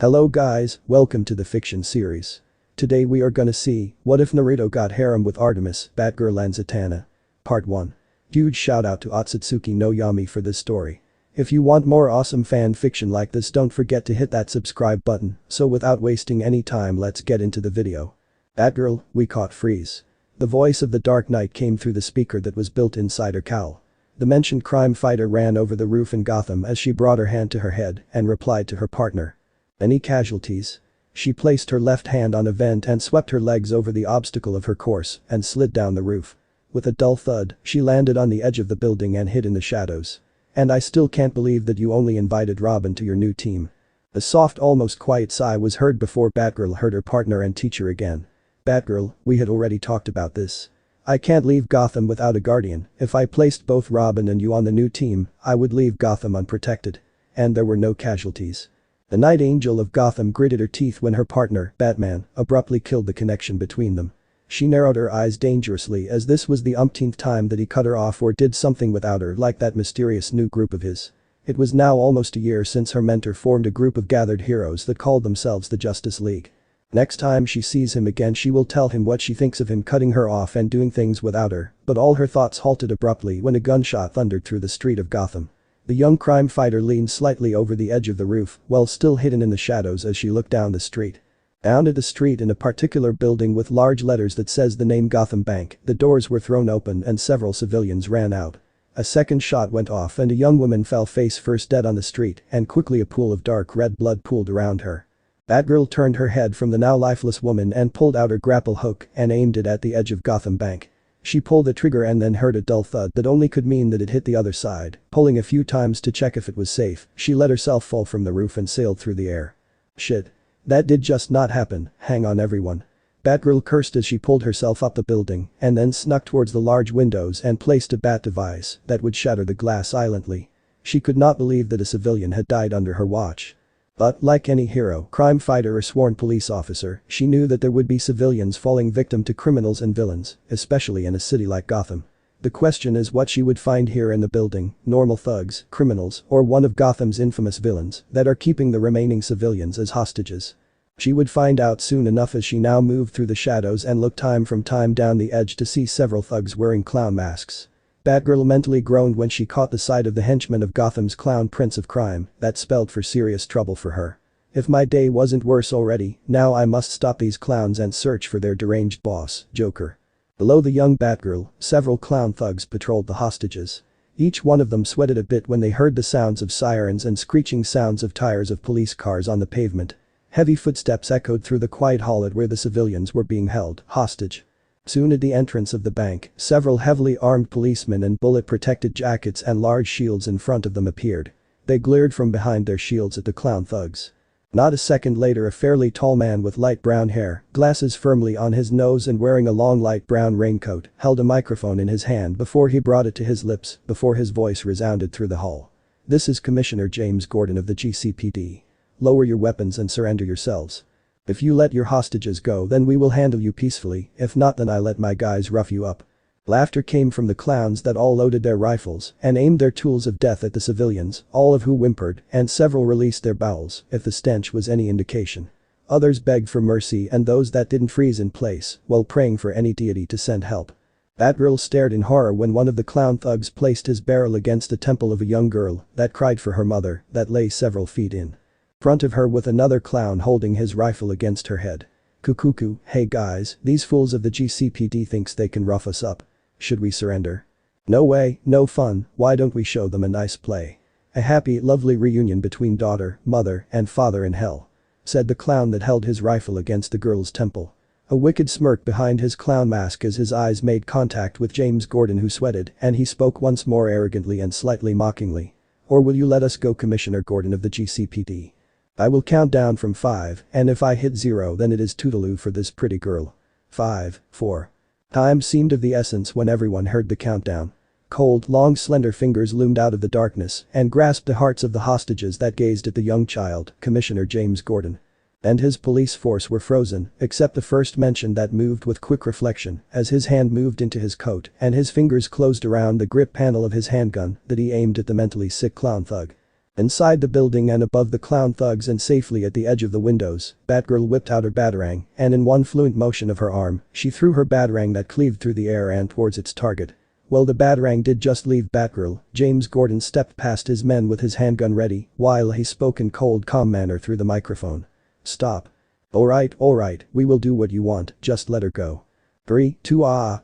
Hello guys, welcome to the fiction series. Today we are gonna see, what if Naruto got harem with Artemis, Batgirl and Zatanna? Part 1. Huge shout out to Otsutsuki no Yami for this story. If you want more awesome fan fiction like this, don't forget to hit that subscribe button. So without wasting any time, let's get into the video. Batgirl, we caught freeze. The voice of the Dark Knight came through the speaker that was built inside her cowl. The mentioned crime fighter ran over the roof in Gotham as she brought her hand to her head and replied to her partner. Any casualties? She placed her left hand on a vent and swept her legs over the obstacle of her course and slid down the roof. With a dull thud, she landed on the edge of the building and hid in the shadows. And I still can't believe that you only invited Robin to your new team. A soft, almost quiet sigh was heard before Batgirl heard her partner and teacher again. Batgirl, we had already talked about this. I can't leave Gotham without a guardian. If I placed both Robin and you on the new team, I would leave Gotham unprotected. And there were no casualties. The Night Angel of Gotham gritted her teeth when her partner, Batman, abruptly killed the connection between them. She narrowed her eyes dangerously as this was the umpteenth time that he cut her off or did something without her, like that mysterious new group of his. It was now almost a year since her mentor formed a group of gathered heroes that called themselves the Justice League. Next time she sees him again, she will tell him what she thinks of him cutting her off and doing things without her, but all her thoughts halted abruptly when a gunshot thundered through the street of Gotham. The young crime fighter leaned slightly over the edge of the roof while still hidden in the shadows as she looked down the street. Down at the street in a particular building with large letters that says the name Gotham Bank, the doors were thrown open and several civilians ran out. A second shot went off and a young woman fell face first dead on the street, and quickly a pool of dark red blood pooled around her. Batgirl turned her head from the now lifeless woman and pulled out her grapple hook and aimed it at the edge of Gotham Bank. She pulled the trigger and then heard a dull thud that only could mean that it hit the other side. Pulling a few times to check if it was safe, she let herself fall from the roof and sailed through the air. Shit. That did just not happen, hang on everyone. Batgirl cursed as she pulled herself up the building and then snuck towards the large windows and placed a bat device that would shatter the glass silently. She could not believe that a civilian had died under her watch. But, like any hero, crime fighter or sworn police officer, she knew that there would be civilians falling victim to criminals and villains, especially in a city like Gotham. The question is what she would find here in the building: normal thugs, criminals, or one of Gotham's infamous villains that are keeping the remaining civilians as hostages. She would find out soon enough as she now moved through the shadows and looked time from time down the edge to see several thugs wearing clown masks. Batgirl mentally groaned when she caught the sight of the henchmen of Gotham's clown prince of crime. That spelled for serious trouble for her. If my day wasn't worse already, now I must stop these clowns and search for their deranged boss, Joker. Below the young Batgirl, several clown thugs patrolled the hostages. Each one of them sweated a bit when they heard the sounds of sirens and screeching sounds of tires of police cars on the pavement. Heavy footsteps echoed through the quiet hall at where the civilians were being held hostage. Soon at the entrance of the bank, several heavily armed policemen in bullet-protected jackets and large shields in front of them appeared. They glared from behind their shields at the clown thugs. Not a second later, a fairly tall man with light brown hair, glasses firmly on his nose and wearing a long light brown raincoat, held a microphone in his hand before he brought it to his lips before his voice resounded through the hall. "This is Commissioner James Gordon of the GCPD. Lower your weapons and surrender yourselves. If you let your hostages go, then we will handle you peacefully, if not, then I let my guys rough you up." Laughter came from the clowns that all loaded their rifles and aimed their tools of death at the civilians, all of who whimpered, and several released their bowels if the stench was any indication. Others begged for mercy, and those that didn't freeze in place while praying for any deity to send help. Batgirl stared in horror when one of the clown thugs placed his barrel against the temple of a young girl that cried for her mother that lay several feet in front of her, with another clown holding his rifle against her head. Cuckoo, hey guys, these fools of the GCPD thinks they can rough us up. Should we surrender? No way, no fun, why don't we show them a nice play? A happy, lovely reunion between daughter, mother, and father in hell," said the clown that held his rifle against the girl's temple. A wicked smirk behind his clown mask as his eyes made contact with James Gordon, who sweated, and he spoke once more arrogantly and slightly mockingly. "Or will you let us go, Commissioner Gordon of the GCPD? I will count down from 5, and if I hit 0, then it is toodaloo for this pretty girl. 5, 4. Time seemed of the essence when everyone heard the countdown. Cold, long, slender fingers loomed out of the darkness and grasped the hearts of the hostages that gazed at the young child, Commissioner James Gordon. And his police force were frozen, except the first mention that moved with quick reflection as his hand moved into his coat and his fingers closed around the grip panel of his handgun that he aimed at the mentally sick clown thug. Inside the building and above the clown thugs and safely at the edge of the windows, Batgirl whipped out her batarang, and in one fluent motion of her arm, she threw her batarang that cleaved through the air and towards its target. Well, the batarang did just leave Batgirl. James Gordon stepped past his men with his handgun ready, while he spoke in cold calm manner through the microphone. Stop. Alright, we will do what you want, just let her go. 3, 2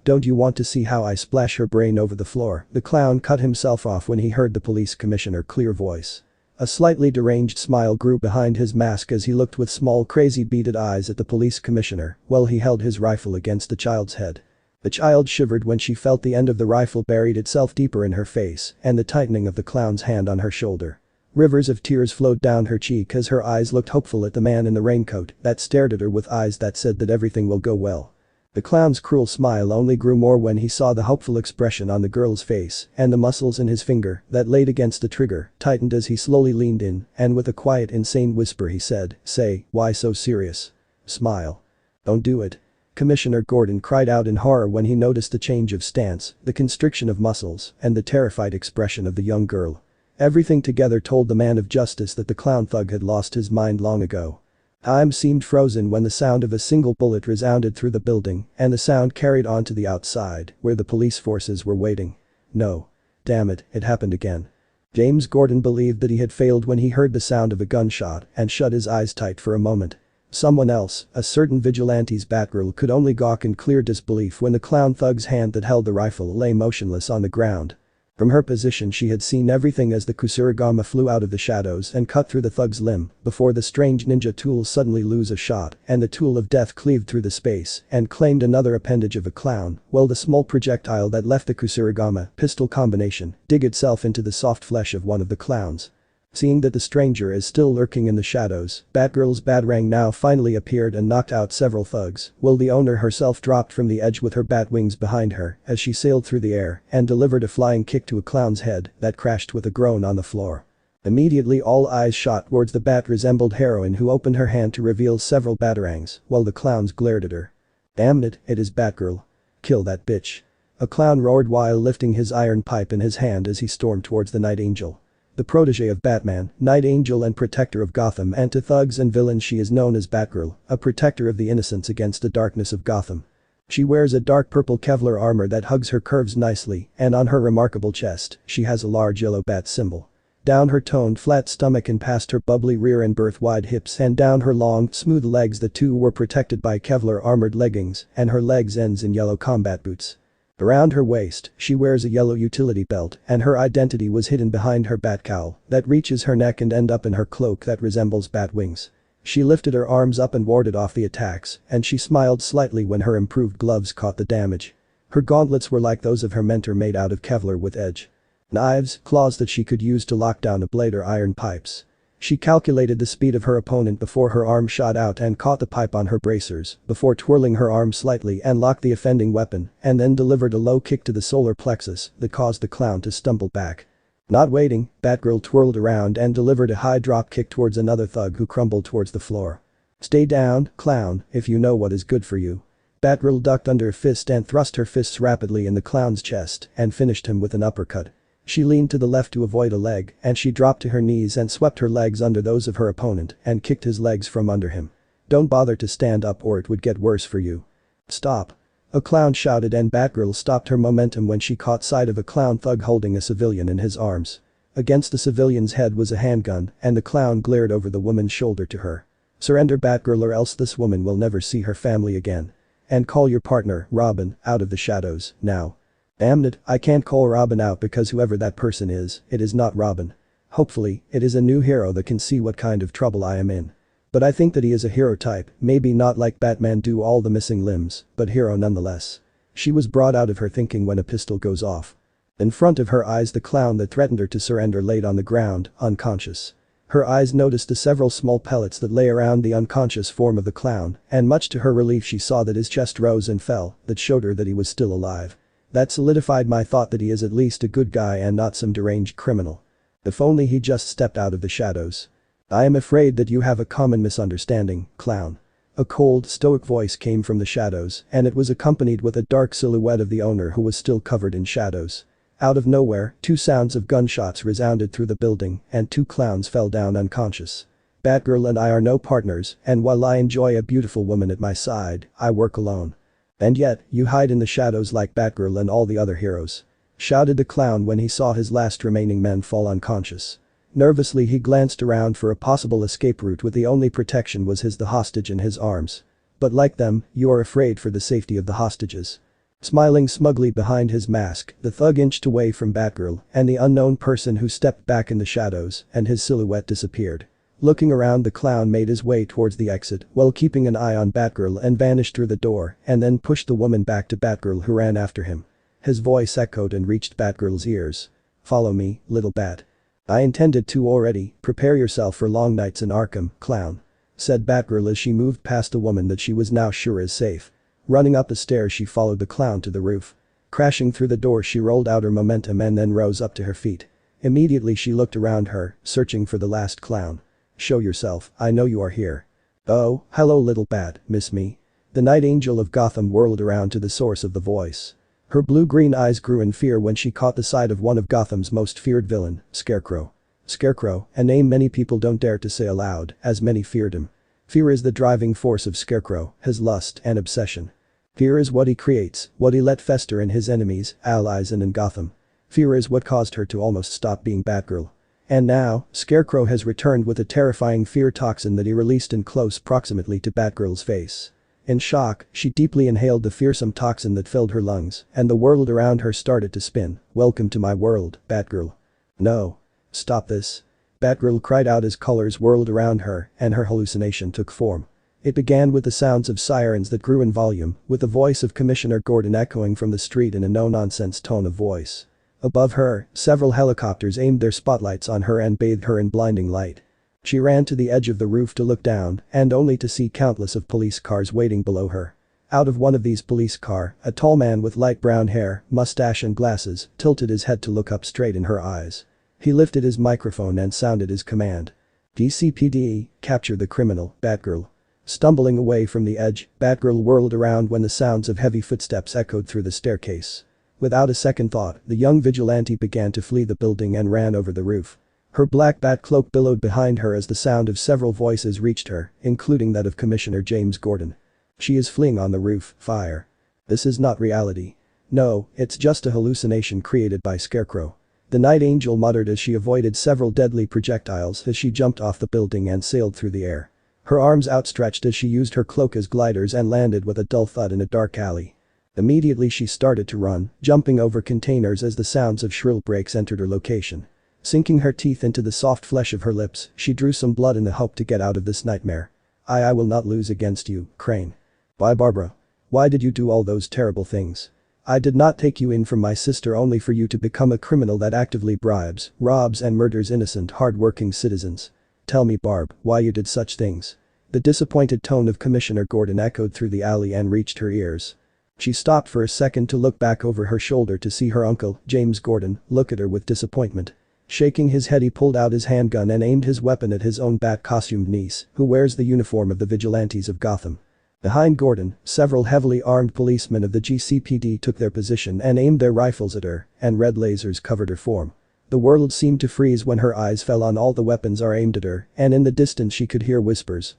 don't you want to see how I splash her brain over the floor? The clown cut himself off when he heard the police commissioner's clear voice. A slightly deranged smile grew behind his mask as he looked with small crazy beaded eyes at the police commissioner while he held his rifle against the child's head. The child shivered when she felt the end of the rifle buried itself deeper in her face and the tightening of the clown's hand on her shoulder. Rivers of tears flowed down her cheek as her eyes looked hopeful at the man in the raincoat that stared at her with eyes that said that everything will go well. The clown's cruel smile only grew more when he saw the hopeful expression on the girl's face and the muscles in his finger that laid against the trigger tightened as he slowly leaned in and with a quiet insane whisper he said, "Say, why so serious? Smile. Don't do it." Commissioner Gordon cried out in horror when he noticed the change of stance, the constriction of muscles, and the terrified expression of the young girl. Everything together told the man of justice that the clown thug had lost his mind long ago. Time seemed frozen when the sound of a single bullet resounded through the building and the sound carried on to the outside where the police forces were waiting. No. Damn it, it happened again. James Gordon believed that he had failed when he heard the sound of a gunshot and shut his eyes tight for a moment. Someone else, a certain vigilante's Batgirl, could only gawk in clear disbelief when the clown thug's hand that held the rifle lay motionless on the ground. From her position she had seen everything as the Kusarigama flew out of the shadows and cut through the thug's limb before the strange ninja tool suddenly lose a shot and the tool of death cleaved through the space and claimed another appendage of a clown while the small projectile that left the Kusarigama pistol combination dig itself into the soft flesh of one of the clowns. Seeing that the stranger is still lurking in the shadows, Batgirl's batarang now finally appeared and knocked out several thugs, while the owner herself dropped from the edge with her bat wings behind her as she sailed through the air and delivered a flying kick to a clown's head that crashed with a groan on the floor. Immediately all eyes shot towards the bat-resembled heroine who opened her hand to reveal several batarangs while the clowns glared at her. Damn it is Batgirl. Kill that bitch. A clown roared while lifting his iron pipe in his hand as he stormed towards the Night Angel. The protege of Batman, Night Angel and protector of Gotham, and to thugs and villains she is known as Batgirl, a protector of the innocents against the darkness of Gotham. She wears a dark purple Kevlar armor that hugs her curves nicely and on her remarkable chest she has a large yellow bat symbol. Down her toned flat stomach and past her bubbly rear and birth-wide hips and down her long, smooth legs the two were protected by Kevlar armored leggings and her legs ends in yellow combat boots. Around her waist, she wears a yellow utility belt and her identity was hidden behind her bat cowl that reaches her neck and end up in her cloak that resembles bat wings. She lifted her arms up and warded off the attacks and she smiled slightly when her improved gloves caught the damage. Her gauntlets were like those of her mentor made out of Kevlar with edge. Knives, claws that she could use to lock down a blade or iron pipes. She calculated the speed of her opponent before her arm shot out and caught the pipe on her bracers before twirling her arm slightly and locked the offending weapon and then delivered a low kick to the solar plexus that caused the clown to stumble back. Not waiting, Batgirl twirled around and delivered a high drop kick towards another thug who crumbled towards the floor. Stay down, clown, if you know what is good for you. Batgirl ducked under a fist and thrust her fists rapidly in the clown's chest and finished him with an uppercut. She leaned to the left to avoid a leg and she dropped to her knees and swept her legs under those of her opponent and kicked his legs from under him. Don't bother to stand up or it would get worse for you. Stop. A clown shouted and Batgirl stopped her momentum when she caught sight of a clown thug holding a civilian in his arms. Against the civilian's head was a handgun and the clown glared over the woman's shoulder to her. Surrender, Batgirl, or else this woman will never see her family again. And call your partner, Robin, out of the shadows, now. Damn it, I can't call Robin out because whoever that person is, it is not Robin. Hopefully, it is a new hero that can see what kind of trouble I am in. But I think that he is a hero type, maybe not like Batman do all the missing limbs, but hero nonetheless. She was brought out of her thinking when a pistol goes off. In front of her eyes the clown that threatened her to surrender laid on the ground, unconscious. Her eyes noticed the several small pellets that lay around the unconscious form of the clown, and much to her relief she saw that his chest rose and fell, that showed her that he was still alive. That solidified my thought that he is at least a good guy and not some deranged criminal. If only he just stepped out of the shadows. I am afraid that you have a common misunderstanding, clown. A cold, stoic voice came from the shadows and it was accompanied with a dark silhouette of the owner who was still covered in shadows. Out of nowhere, two sounds of gunshots resounded through the building and two clowns fell down unconscious. Batgirl and I are no partners, and while I enjoy a beautiful woman at my side, I work alone. And yet, you hide in the shadows like Batgirl and all the other heroes. Shouted the clown when he saw his last remaining men fall unconscious. Nervously he glanced around for a possible escape route with the only protection was the hostage in his arms. But like them, you are afraid for the safety of the hostages. Smiling smugly behind his mask, the thug inched away from Batgirl and the unknown person who stepped back in the shadows and his silhouette disappeared. Looking around, the clown made his way towards the exit while keeping an eye on Batgirl and vanished through the door and then pushed the woman back to Batgirl who ran after him. His voice echoed and reached Batgirl's ears. "Follow me, little bat." "I intended to already, prepare yourself for long nights in Arkham, clown," said Batgirl as she moved past a woman that she was now sure is safe. Running up the stairs she followed the clown to the roof. Crashing through the door she rolled out her momentum and then rose up to her feet. Immediately she looked around her, searching for the last clown. "Show yourself, I know you are here." "Oh, hello little bat, miss me?" The Night Angel of Gotham whirled around to the source of the voice. Her blue-green eyes grew in fear when she caught the sight of one of Gotham's most feared villain, Scarecrow. Scarecrow, a name many people don't dare to say aloud, as many feared him. Fear is the driving force of Scarecrow, his lust and obsession. Fear is what he creates, what he let fester in his enemies, allies and in Gotham. Fear is what caused her to almost stop being Batgirl. And now, Scarecrow has returned with a terrifying fear toxin that he released in close proximity to Batgirl's face. In shock, she deeply inhaled the fearsome toxin that filled her lungs, and the world around her started to spin. "Welcome to my world, Batgirl." "No. Stop this." Batgirl cried out as colors whirled around her, and her hallucination took form. It began with the sounds of sirens that grew in volume, with the voice of Commissioner Gordon echoing from the street in a no-nonsense tone of voice. Above her, several helicopters aimed their spotlights on her and bathed her in blinding light. She ran to the edge of the roof to look down, and only to see countless of police cars waiting below her. Out of one of these police cars, a tall man with light brown hair, mustache and glasses, tilted his head to look up straight in her eyes. He lifted his microphone and sounded his command. "DCPD, capture the criminal, Batgirl." Stumbling away from the edge, Batgirl whirled around when the sounds of heavy footsteps echoed through the staircase. Without a second thought, the young vigilante began to flee the building and ran over the roof. Her black bat cloak billowed behind her as the sound of several voices reached her, including that of Commissioner James Gordon. "She is fleeing on the roof, fire. This is not reality. No, it's just a hallucination created by Scarecrow." The Night Angel muttered as she avoided several deadly projectiles as she jumped off the building and sailed through the air. Her arms outstretched as she used her cloak as gliders and landed with a dull thud in a dark alley. Immediately she started to run, jumping over containers as the sounds of shrill brakes entered her location. Sinking her teeth into the soft flesh of her lips, she drew some blood in the hope to get out of this nightmare. I will not lose against you, Crane." "Why Barbara? Why did you do all those terrible things? I did not take you in from my sister only for you to become a criminal that actively bribes, robs and murders innocent hard-working citizens. Tell me Barb, why you did such things." The disappointed tone of Commissioner Gordon echoed through the alley and reached her ears. She stopped for a second to look back over her shoulder to see her uncle, James Gordon, look at her with disappointment. Shaking his head he pulled out his handgun and aimed his weapon at his own bat-costumed niece, who wears the uniform of the vigilantes of Gotham. Behind Gordon, several heavily armed policemen of the GCPD took their position and aimed their rifles at her, and red lasers covered her form. The world seemed to freeze when her eyes fell on all the weapons are aimed at her, and in the distance she could hear whispers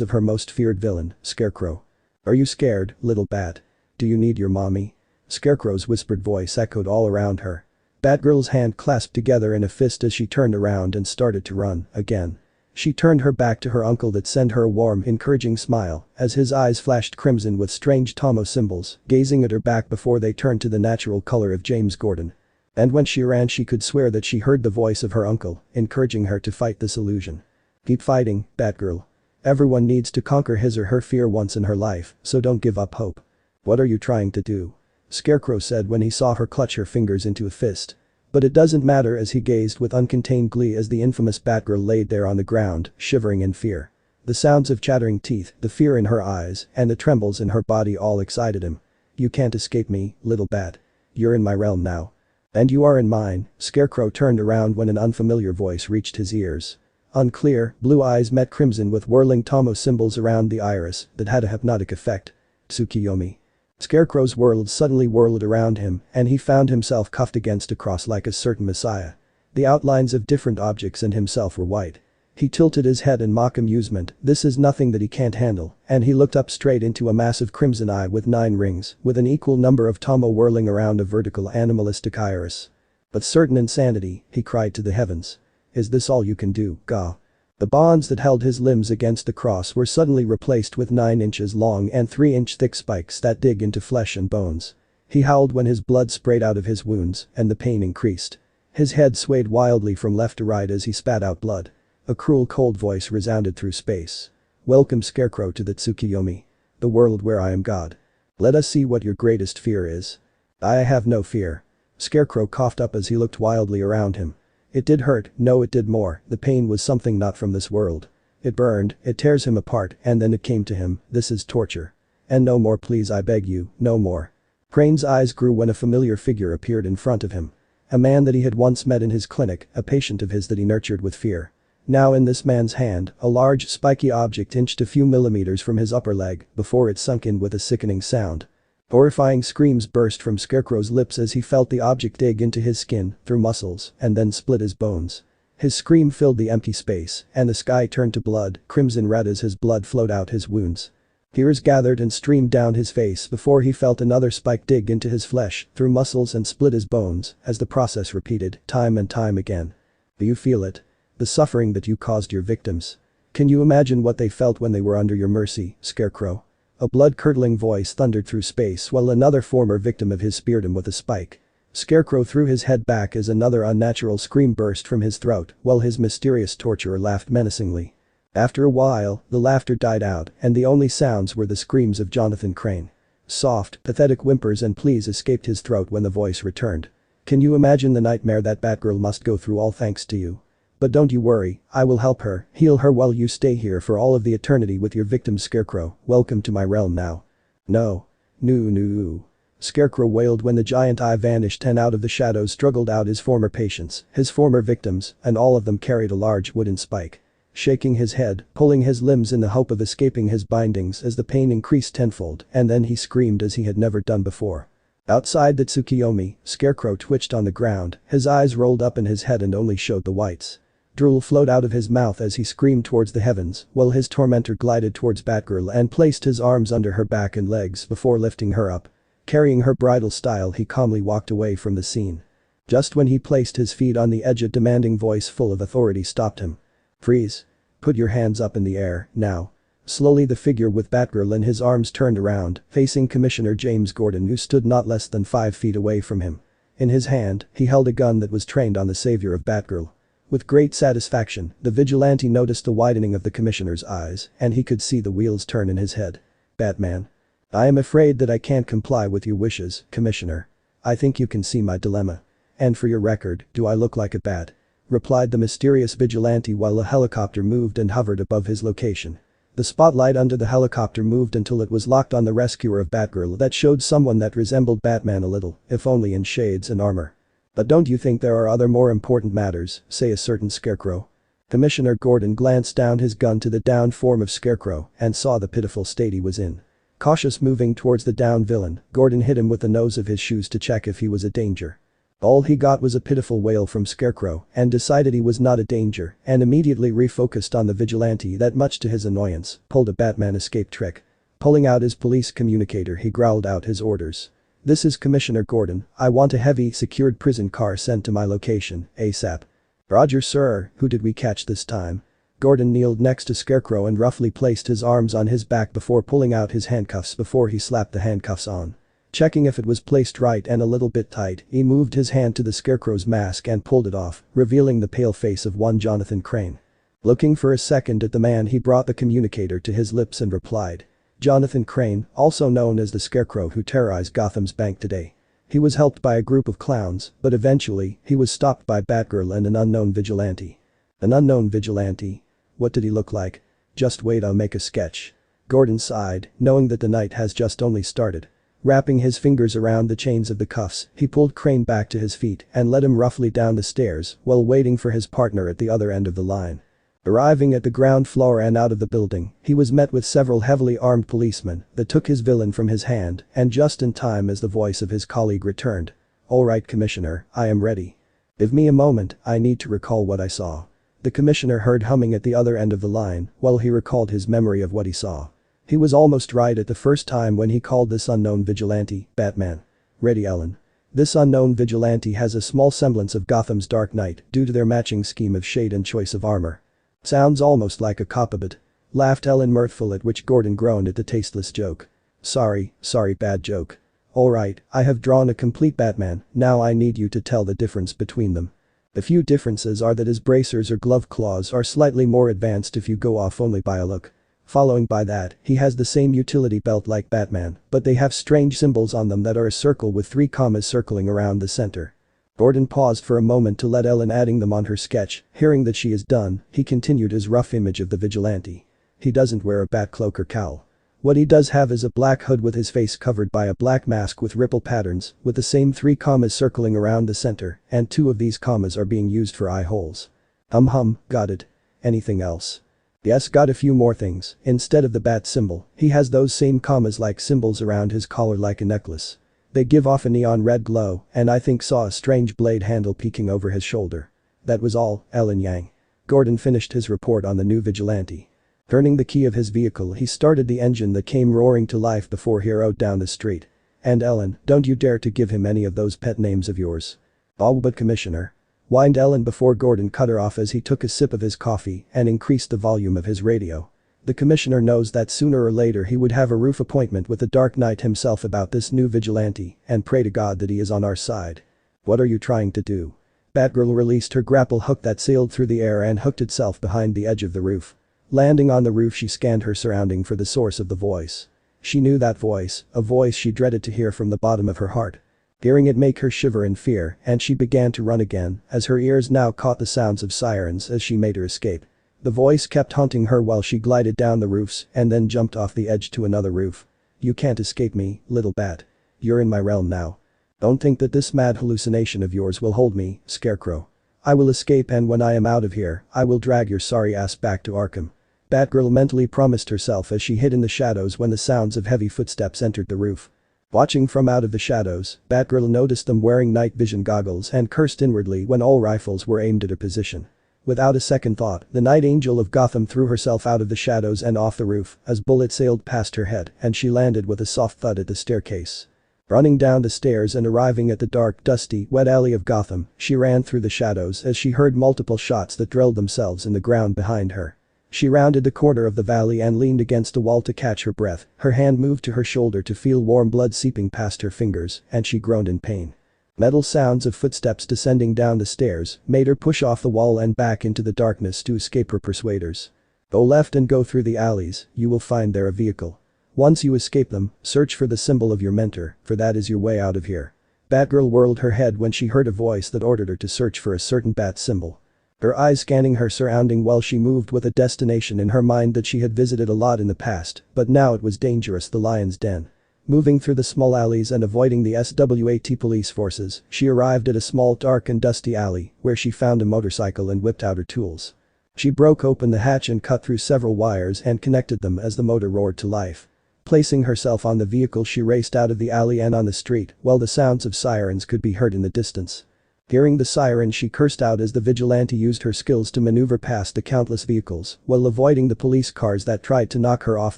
of her most feared villain, Scarecrow. "Are you scared, little bat? Do you need your mommy?" Scarecrow's whispered voice echoed all around her. Batgirl's hand clasped together in a fist as she turned around and started to run, again. She turned her back to her uncle that sent her a warm, encouraging smile, as his eyes flashed crimson with strange Tomo symbols, gazing at her back before they turned to the natural color of James Gordon. And when she ran she could swear that she heard the voice of her uncle, encouraging her to fight this illusion. "Keep fighting, Batgirl. Everyone needs to conquer his or her fear once in her life, so don't give up hope." "What are you trying to do?" Scarecrow said when he saw her clutch her fingers into a fist. But it doesn't matter as he gazed with uncontained glee as the infamous Batgirl laid there on the ground, shivering in fear. The sounds of chattering teeth, the fear in her eyes, and the trembles in her body all excited him. "You can't escape me, little bat. You're in my realm now. And you are in mine." Scarecrow turned around when an unfamiliar voice reached his ears. Unclear, blue eyes met crimson with whirling Tomo symbols around the iris that had a hypnotic effect. "Tsukuyomi." Scarecrow's world suddenly whirled around him and he found himself cuffed against a cross like a certain messiah. The outlines of different objects and himself were white. He tilted his head in mock amusement, this is nothing that he can't handle, and he looked up straight into a massive crimson eye with 9 rings, with an equal number of tomo whirling around a vertical animalistic iris. But certain insanity, he cried to the heavens. Is this all you can do, Ga? The bonds that held his limbs against the cross were suddenly replaced with 9 inches long and 3-inch thick spikes that dig into flesh and bones. He howled when his blood sprayed out of his wounds, and the pain increased. His head swayed wildly from left to right as he spat out blood. A cruel cold voice resounded through space. Welcome Scarecrow to the Tsukuyomi. The world where I am God. Let us see what your greatest fear is. I have no fear. Scarecrow coughed up as he looked wildly around him. It did hurt, no it did more, the pain was something not from this world. It burned, it tears him apart, and then it came to him, this is torture. And no more please I beg you, no more. Crane's eyes grew when a familiar figure appeared in front of him. A man that he had once met in his clinic, a patient of his that he nurtured with fear. Now in this man's hand, a large spiky object inched a few millimeters from his upper leg before it sunk in with a sickening sound. Horrifying screams burst from Scarecrow's lips as he felt the object dig into his skin, through muscles, and then split his bones. His scream filled the empty space, and the sky turned to blood, crimson red as his blood flowed out his wounds. Tears gathered and streamed down his face before he felt another spike dig into his flesh, through muscles and split his bones, as the process repeated, time and time again. Do you feel it? The suffering that you caused your victims. Can you imagine what they felt when they were under your mercy, Scarecrow? A blood-curdling voice thundered through space while another former victim of his speared him with a spike. Scarecrow threw his head back as another unnatural scream burst from his throat while his mysterious torturer laughed menacingly. After a while, the laughter died out and the only sounds were the screams of Jonathan Crane. Soft, pathetic whimpers and pleas escaped his throat when the voice returned. Can you imagine the nightmare that Batgirl must go through all thanks to you? But don't you worry, I will help her, heal her while you stay here for all of the eternity with your victim Scarecrow, welcome to my realm now. No. No. Scarecrow wailed when the giant eye vanished and out of the shadows struggled out his former patients, his former victims, and all of them carried a large wooden spike. Shaking his head, pulling his limbs in the hope of escaping his bindings as the pain increased tenfold, and then he screamed as he had never done before. Outside the Tsukuyomi, Scarecrow twitched on the ground, his eyes rolled up in his head and only showed the whites. Drool flowed out of his mouth as he screamed towards the heavens, while his tormentor glided towards Batgirl and placed his arms under her back and legs before lifting her up. Carrying her bridal style he calmly walked away from the scene. Just when he placed his feet on the edge a demanding voice full of authority stopped him. Freeze. Put your hands up in the air, now. Slowly the figure with Batgirl in his arms turned around, facing Commissioner James Gordon who stood not less than 5 feet away from him. In his hand, he held a gun that was trained on the savior of Batgirl. With great satisfaction, the vigilante noticed the widening of the commissioner's eyes, and he could see the wheels turn in his head. Batman. I am afraid that I can't comply with your wishes, Commissioner. I think you can see my dilemma. And for your record, do I look like a bat? Replied the mysterious vigilante while a helicopter moved and hovered above his location. The spotlight under the helicopter moved until it was locked on the rescuer of Batgirl that showed someone that resembled Batman a little, if only in shades and armor. But don't you think there are other more important matters, say a certain Scarecrow? Commissioner Gordon glanced down his gun to the downed form of Scarecrow and saw the pitiful state he was in. Cautious moving towards the downed villain, Gordon hit him with the nose of his shoes to check if he was a danger. All he got was a pitiful wail from Scarecrow and decided he was not a danger and immediately refocused on the vigilante that much to his annoyance, pulled a Batman escape trick. Pulling out his police communicator he growled out his orders. This is Commissioner Gordon, I want a heavy secured prison car sent to my location, ASAP. Roger sir, who did we catch this time? Gordon kneeled next to Scarecrow and roughly placed his arms on his back before pulling out his handcuffs before he slapped the handcuffs on. Checking if it was placed right and a little bit tight, he moved his hand to the Scarecrow's mask and pulled it off, revealing the pale face of one Jonathan Crane. Looking for a second at the man he brought the communicator to his lips and replied. Jonathan Crane, also known as the Scarecrow who terrorized Gotham's bank today. He was helped by a group of clowns, but eventually, he was stopped by Batgirl and an unknown vigilante. An unknown vigilante? What did he look like? Just wait, I'll make a sketch. Gordon sighed, knowing that the night has just only started. Wrapping his fingers around the chains of the cuffs, he pulled Crane back to his feet and led him roughly down the stairs while waiting for his partner at the other end of the line. Arriving at the ground floor and out of the building, he was met with several heavily armed policemen that took his villain from his hand and just in time as the voice of his colleague returned. "Alright, Commissioner, I am ready. Give me a moment, I need to recall what I saw." The commissioner heard humming at the other end of the line while he recalled his memory of what he saw. He was almost right at the first time when he called this unknown vigilante, Batman. "Ready, Ellen." This unknown vigilante has a small semblance of Gotham's Dark Knight due to their matching scheme of shade and choice of armor. "Sounds almost like a cop a bit," laughed Ellen, mirthful, at which Gordon groaned at the tasteless joke. Sorry, bad joke." "Alright, I have drawn a complete Batman, now I need you to tell the difference between them." The few differences are that his bracers or glove claws are slightly more advanced if you go off only by a look. Following by that, he has the same utility belt like Batman, but they have strange symbols on them that are a circle with 3 commas circling around the center. Gordon paused for a moment to let Ellen adding them on her sketch. Hearing that she is done, he continued his rough image of the vigilante. He doesn't wear a bat cloak or cowl. What he does have is a black hood with his face covered by a black mask with ripple patterns, with the same 3 commas circling around the center, and 2 of these commas are being used for eye holes. Got it. Anything else? Yes, got a few more things. Instead of the bat symbol, he has those same commas-like symbols around his collar like a necklace. They give off a neon red glow, and I think saw a strange blade handle peeking over his shoulder. That was all, Ellen Yang. Gordon finished his report on the new vigilante. Turning the key of his vehicle, he started the engine that came roaring to life before he rode down the street. "And Ellen, don't you dare to give him any of those pet names of yours." "Oh, but Commissioner," whined Ellen before Gordon cut her off as he took a sip of his coffee and increased the volume of his radio. The commissioner knows that sooner or later he would have a roof appointment with the Dark Knight himself about this new vigilante, and pray to God that he is on our side. "What are you trying to do?" Batgirl released her grapple hook that sailed through the air and hooked itself behind the edge of the roof. Landing on the roof, she scanned her surrounding for the source of the voice. She knew that voice, a voice she dreaded to hear from the bottom of her heart. Hearing it make her shiver in fear, and she began to run again as her ears now caught the sounds of sirens as she made her escape. The voice kept haunting her while she glided down the roofs and then jumped off the edge to another roof. "You can't escape me, little bat. You're in my realm now. Don't think that this mad hallucination of yours will hold me, Scarecrow. I will escape, and when I am out of here, I will drag your sorry ass back to Arkham." Batgirl mentally promised herself as she hid in the shadows when the sounds of heavy footsteps entered the roof. Watching from out of the shadows, Batgirl noticed them wearing night vision goggles and cursed inwardly when all rifles were aimed at her position. Without a second thought, the Night Angel of Gotham threw herself out of the shadows and off the roof as bullets sailed past her head and she landed with a soft thud at the staircase. Running down the stairs and arriving at the dark, dusty, wet alley of Gotham, she ran through the shadows as she heard multiple shots that drilled themselves in the ground behind her. She rounded the corner of the valley and leaned against a wall to catch her breath. Her hand moved to her shoulder to feel warm blood seeping past her fingers, and she groaned in pain. Metal sounds of footsteps descending down the stairs made her push off the wall and back into the darkness to escape her pursuaders. Go left and go through the alleys, you will find there a vehicle. Once you escape them, search for the symbol of your mentor, for that is your way out of here. Batgirl whirled her head when she heard a voice that ordered her to search for a certain bat symbol. Her eyes scanning her surrounding while she moved with a destination in her mind that she had visited a lot in the past, but now it was dangerous, the Lion's Den. Moving through the small alleys and avoiding the SWAT police forces, she arrived at a small dark and dusty alley where she found a motorcycle and whipped out her tools. She broke open the hatch and cut through several wires and connected them as the motor roared to life. Placing herself on the vehicle, she raced out of the alley and on the street while the sounds of sirens could be heard in the distance. Hearing the siren, she cursed out as the vigilante used her skills to maneuver past the countless vehicles while avoiding the police cars that tried to knock her off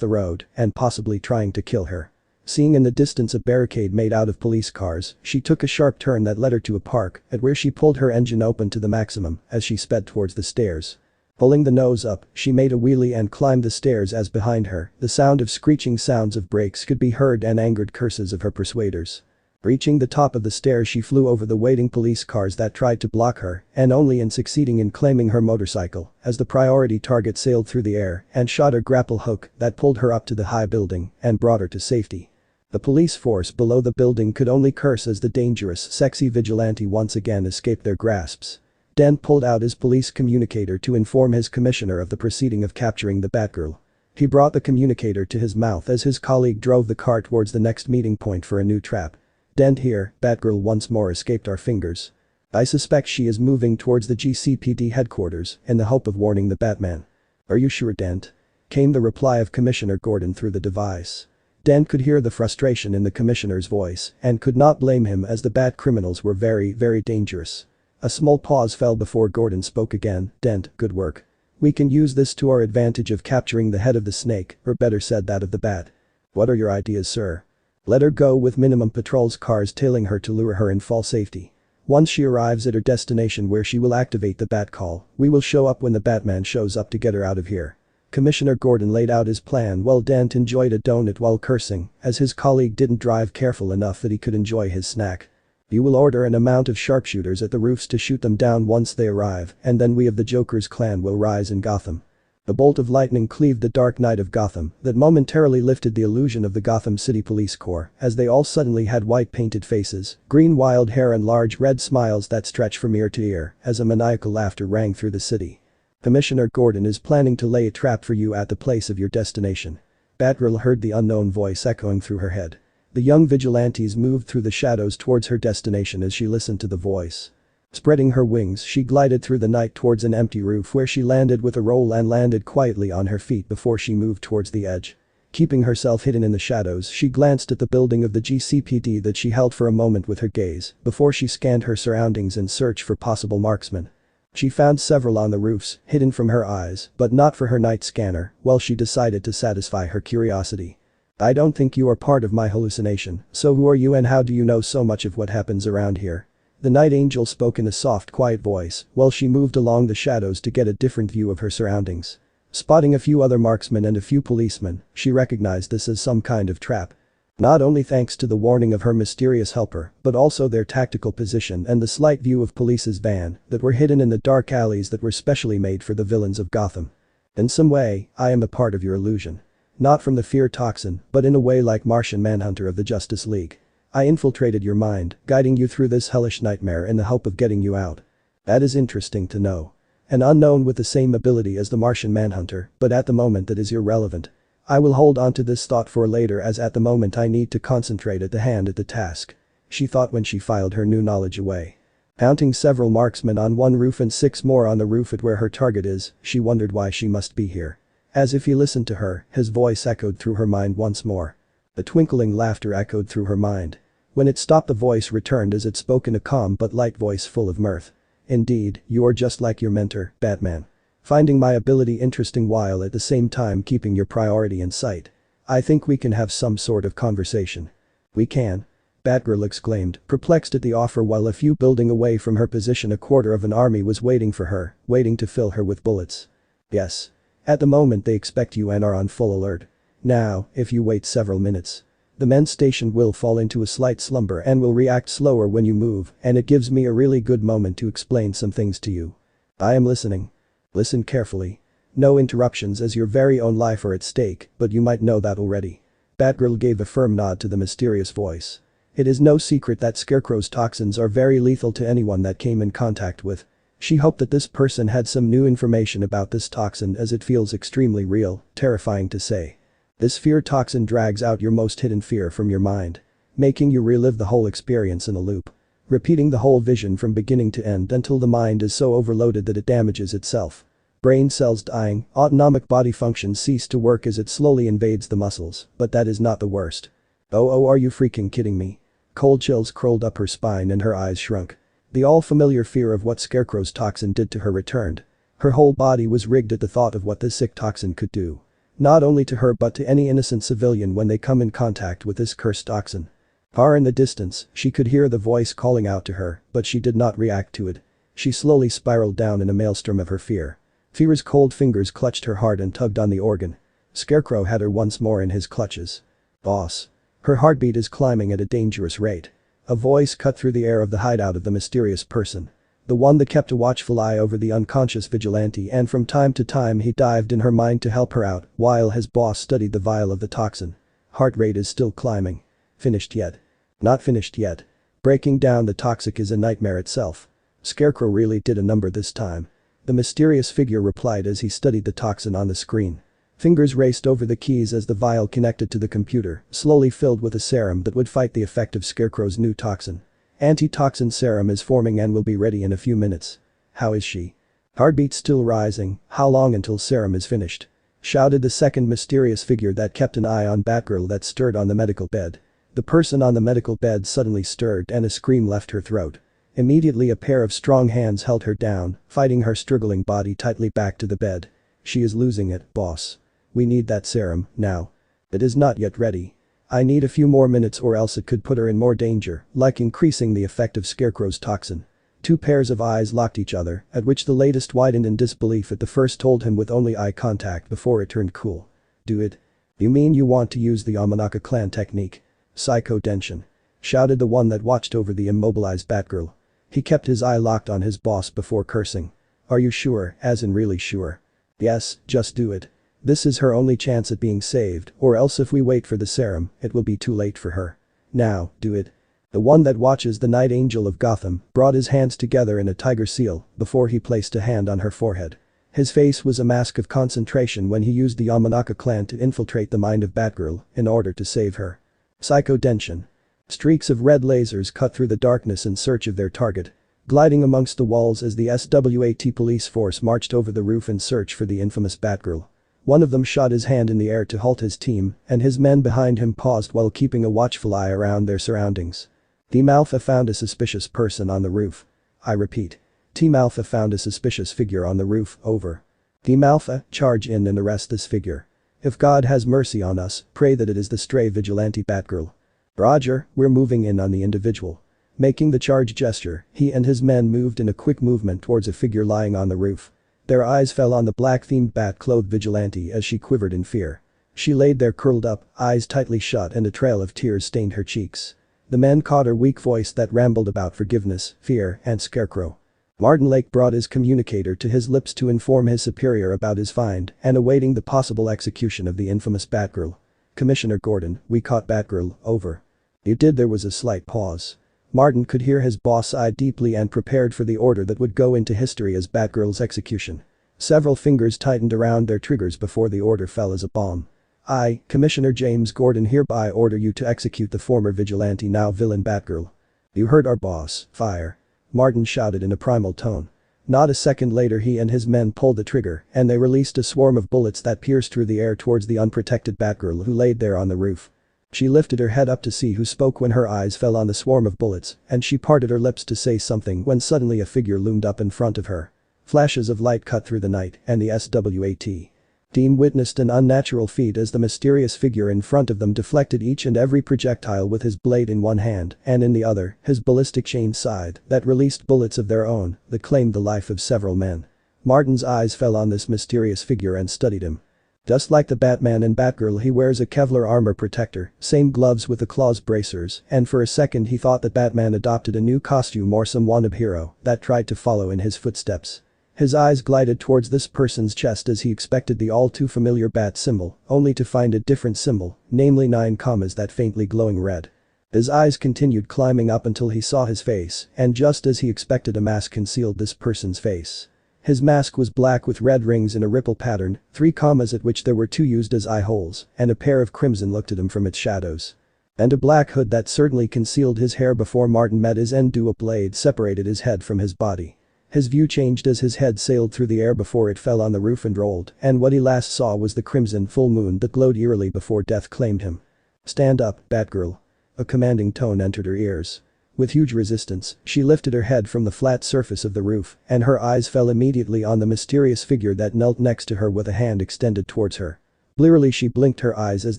the road and possibly trying to kill her. Seeing in the distance a barricade made out of police cars, she took a sharp turn that led her to a park, at where she pulled her engine open to the maximum as she sped towards the stairs. Pulling the nose up, she made a wheelie and climbed the stairs as behind her, the sound of screeching sounds of brakes could be heard and angered curses of her persuaders. Reaching the top of the stairs, she flew over the waiting police cars that tried to block her, and only in succeeding in claiming her motorcycle as the priority target sailed through the air and shot her grapple hook that pulled her up to the high building and brought her to safety. The police force below the building could only curse as the dangerous, sexy vigilante once again escaped their grasps. Dent pulled out his police communicator to inform his commissioner of the proceeding of capturing the Batgirl. He brought the communicator to his mouth as his colleague drove the car towards the next meeting point for a new trap. Dent here, Batgirl once more escaped our fingers. I suspect she is moving towards the GCPD headquarters in the hope of warning the Batman. Are you sure, Dent? Came the reply of Commissioner Gordon through the device. Dent could hear the frustration in the commissioner's voice and could not blame him as the Bat criminals were very, very dangerous. A small pause fell before Gordon spoke again. Dent, good work. We can use this to our advantage of capturing the head of the snake, or better said that of the Bat. What are your ideas, sir? Let her go with minimum patrols cars tailing her to lure her in fall safety. Once she arrives at her destination where she will activate the Bat call, we will show up when the Batman shows up to get her out of here. Commissioner Gordon laid out his plan while Dent enjoyed a donut while cursing, as his colleague didn't drive careful enough that he could enjoy his snack. You will order an amount of sharpshooters at the roofs to shoot them down once they arrive, and then we of the Joker's clan will rise in Gotham. A bolt of lightning cleaved the dark night of Gotham that momentarily lifted the illusion of the Gotham City Police Corps as they all suddenly had white painted faces, green wild hair and large red smiles that stretched from ear to ear as a maniacal laughter rang through the city. Commissioner Gordon is planning to lay a trap for you at the place of your destination. Batgirl heard the unknown voice echoing through her head. The young vigilantes moved through the shadows towards her destination as she listened to the voice. Spreading her wings, she glided through the night towards an empty roof where she landed with a roll and landed quietly on her feet before she moved towards the edge. Keeping herself hidden in the shadows, she glanced at the building of the GCPD that she held for a moment with her gaze before she scanned her surroundings in search for possible marksmen. She found several on the roofs, hidden from her eyes, but not for her night scanner, while she decided to satisfy her curiosity. I don't think you are part of my hallucination, so who are you and how do you know so much of what happens around here? The Night Angel spoke in a soft, quiet voice while she moved along the shadows to get a different view of her surroundings. Spotting a few other marksmen and a few policemen, she recognized this as some kind of trap. Not only thanks to the warning of her mysterious helper, but also their tactical position and the slight view of police's van that were hidden in the dark alleys that were specially made for the villains of Gotham. In some way, I am a part of your illusion. Not from the fear toxin, but in a way like Martian Manhunter of the Justice League. I infiltrated your mind, guiding you through this hellish nightmare in the hope of getting you out. That is interesting to know. An unknown with the same ability as the Martian Manhunter, but at the moment that is irrelevant. I will hold on to this thought for later as at the moment I need to concentrate at the task. She thought when she filed her new knowledge away. Counting several marksmen on one roof and 6 more on the roof at where her target is, she wondered why she must be here. As if he listened to her, his voice echoed through her mind once more. The twinkling laughter echoed through her mind. When it stopped, the voice returned as it spoke in a calm but light voice full of mirth. Indeed, you are just like your mentor, Batman. Finding my ability interesting while at the same time keeping your priority in sight. I think we can have some sort of conversation. We can? Batgirl exclaimed, perplexed at the offer while a few building away from her position a quarter of an army was waiting for her, waiting to fill her with bullets. Yes. At the moment they expect you and are on full alert. Now, if you wait several minutes. The men's station will fall into a slight slumber and will react slower when you move, and it gives me a really good moment to explain some things to you. I am listening. Listen carefully. No interruptions as your very own life are at stake, but you might know that already. Batgirl gave a firm nod to the mysterious voice. It is no secret that Scarecrow's toxins are very lethal to anyone that came in contact with. She hoped that this person had some new information about this toxin as it feels extremely real, terrifying to say. This fear toxin drags out your most hidden fear from your mind, making you relive the whole experience in a loop. Repeating the whole vision from beginning to end until the mind is so overloaded that it damages itself. Brain cells dying, autonomic body functions cease to work as it slowly invades the muscles, but that is not the worst. Oh, are you freaking kidding me? Cold chills crawled up her spine and her eyes shrunk. The all-familiar fear of what Scarecrow's toxin did to her returned. Her whole body was rigged at the thought of what this sick toxin could do. Not only to her but to any innocent civilian when they come in contact with this cursed toxin. Far in the distance, she could hear the voice calling out to her, but she did not react to it. She slowly spiraled down in a maelstrom of her fear. Fear's cold fingers clutched her heart and tugged on the organ. Scarecrow had her once more in his clutches. Boss. Her heartbeat is climbing at a dangerous rate. A voice cut through the air of the hideout of the mysterious person. The one that kept a watchful eye over the unconscious vigilante, and from time to time he dived in her mind to help her out while his boss studied the vial of the toxin. Heart rate is still climbing. Finished yet? Not finished yet. Breaking down the toxic is a nightmare itself. Scarecrow really did a number this time. The mysterious figure replied as he studied the toxin on the screen. Fingers raced over the keys as the vial connected to the computer, slowly filled with a serum that would fight the effect of Scarecrow's new toxin. Antitoxin serum is forming and will be ready in a few minutes. How is she? Heartbeat still rising, how long until serum is finished? Shouted the second mysterious figure that kept an eye on Batgirl that stirred on the medical bed. The person on the medical bed suddenly stirred and a scream left her throat. Immediately a pair of strong hands held her down, fighting her struggling body tightly back to the bed. She is losing it, boss. We need that serum, now. It is not yet ready. I need a few more minutes or else it could put her in more danger, like increasing the effect of Scarecrow's toxin. Two pairs of eyes locked each other, at which the latest widened in disbelief at the first told him with only eye contact before it turned cool. Do it. You mean you want to use the Yamanaka clan technique? Psycho Denshin. Shouted the one that watched over the immobilized Batgirl. He kept his eye locked on his boss before cursing. Are you sure, as in really sure? Yes, just do it. This is her only chance at being saved, or else if we wait for the serum, it will be too late for her. Now, do it. The one that watches the Night Angel of Gotham brought his hands together in a tiger seal before he placed a hand on her forehead. His face was a mask of concentration when he used the Yamanaka clan to infiltrate the mind of Batgirl in order to save her. Psycho Denshin. Streaks of red lasers cut through the darkness in search of their target, gliding amongst the walls as the SWAT police force marched over the roof in search for the infamous Batgirl. One of them shot his hand in the air to halt his team, and his men behind him paused while keeping a watchful eye around their surroundings. Team Alpha found a suspicious person on the roof. I repeat. Team Alpha found a suspicious figure on the roof, over. Team Alpha, charge in and arrest this figure. If God has mercy on us, pray that it is the stray vigilante Batgirl. Roger, we're moving in on the individual. Making the charge gesture, he and his men moved in a quick movement towards a figure lying on the roof. Their eyes fell on the black-themed bat-clothed vigilante as she quivered in fear. She laid there curled up, eyes tightly shut and a trail of tears stained her cheeks. The men caught her weak voice that rambled about forgiveness, fear, and Scarecrow. Martin Lake brought his communicator to his lips to inform his superior about his find and awaiting the possible execution of the infamous Batgirl. Commissioner Gordon, we caught Batgirl, over. You did. There was a slight pause. Martin could hear his boss sigh deeply and prepared for the order that would go into history as Batgirl's execution. Several fingers tightened around their triggers before the order fell as a bomb. I, Commissioner James Gordon, hereby order you to execute the former vigilante now villain Batgirl. You heard our boss, fire. Martin shouted in a primal tone. Not a second later he and his men pulled the trigger and they released a swarm of bullets that pierced through the air towards the unprotected Batgirl who laid there on the roof. She lifted her head up to see who spoke when her eyes fell on the swarm of bullets and she parted her lips to say something when suddenly a figure loomed up in front of her. Flashes of light cut through the night and the SWAT team witnessed an unnatural feat as the mysterious figure in front of them deflected each and every projectile with his blade in one hand and in the other, his ballistic chain side that released bullets of their own that claimed the life of several men. Martin's eyes fell on this mysterious figure and studied him. Just like the Batman and Batgirl, he wears a Kevlar armor protector, same gloves with the claws bracers, and for a second he thought that Batman adopted a new costume or some wannabe hero that tried to follow in his footsteps. His eyes glided towards this person's chest as he expected the all-too-familiar bat symbol, only to find a different symbol, namely 9 commas that faintly glowing red. His eyes continued climbing up until he saw his face, and just as he expected, a mask concealed this person's face. His mask was black with red rings in a ripple pattern, 3 commas at which there were 2 used as eye holes, and a pair of crimson looked at him from its shadows. And a black hood that certainly concealed his hair before Martin met his end. A blade separated his head from his body. His view changed as his head sailed through the air before it fell on the roof and rolled, and what he last saw was the crimson full moon that glowed eerily before death claimed him. Stand up, Batgirl. A commanding tone entered her ears. With huge resistance, she lifted her head from the flat surface of the roof, and her eyes fell immediately on the mysterious figure that knelt next to her with a hand extended towards her. Blearily she blinked her eyes as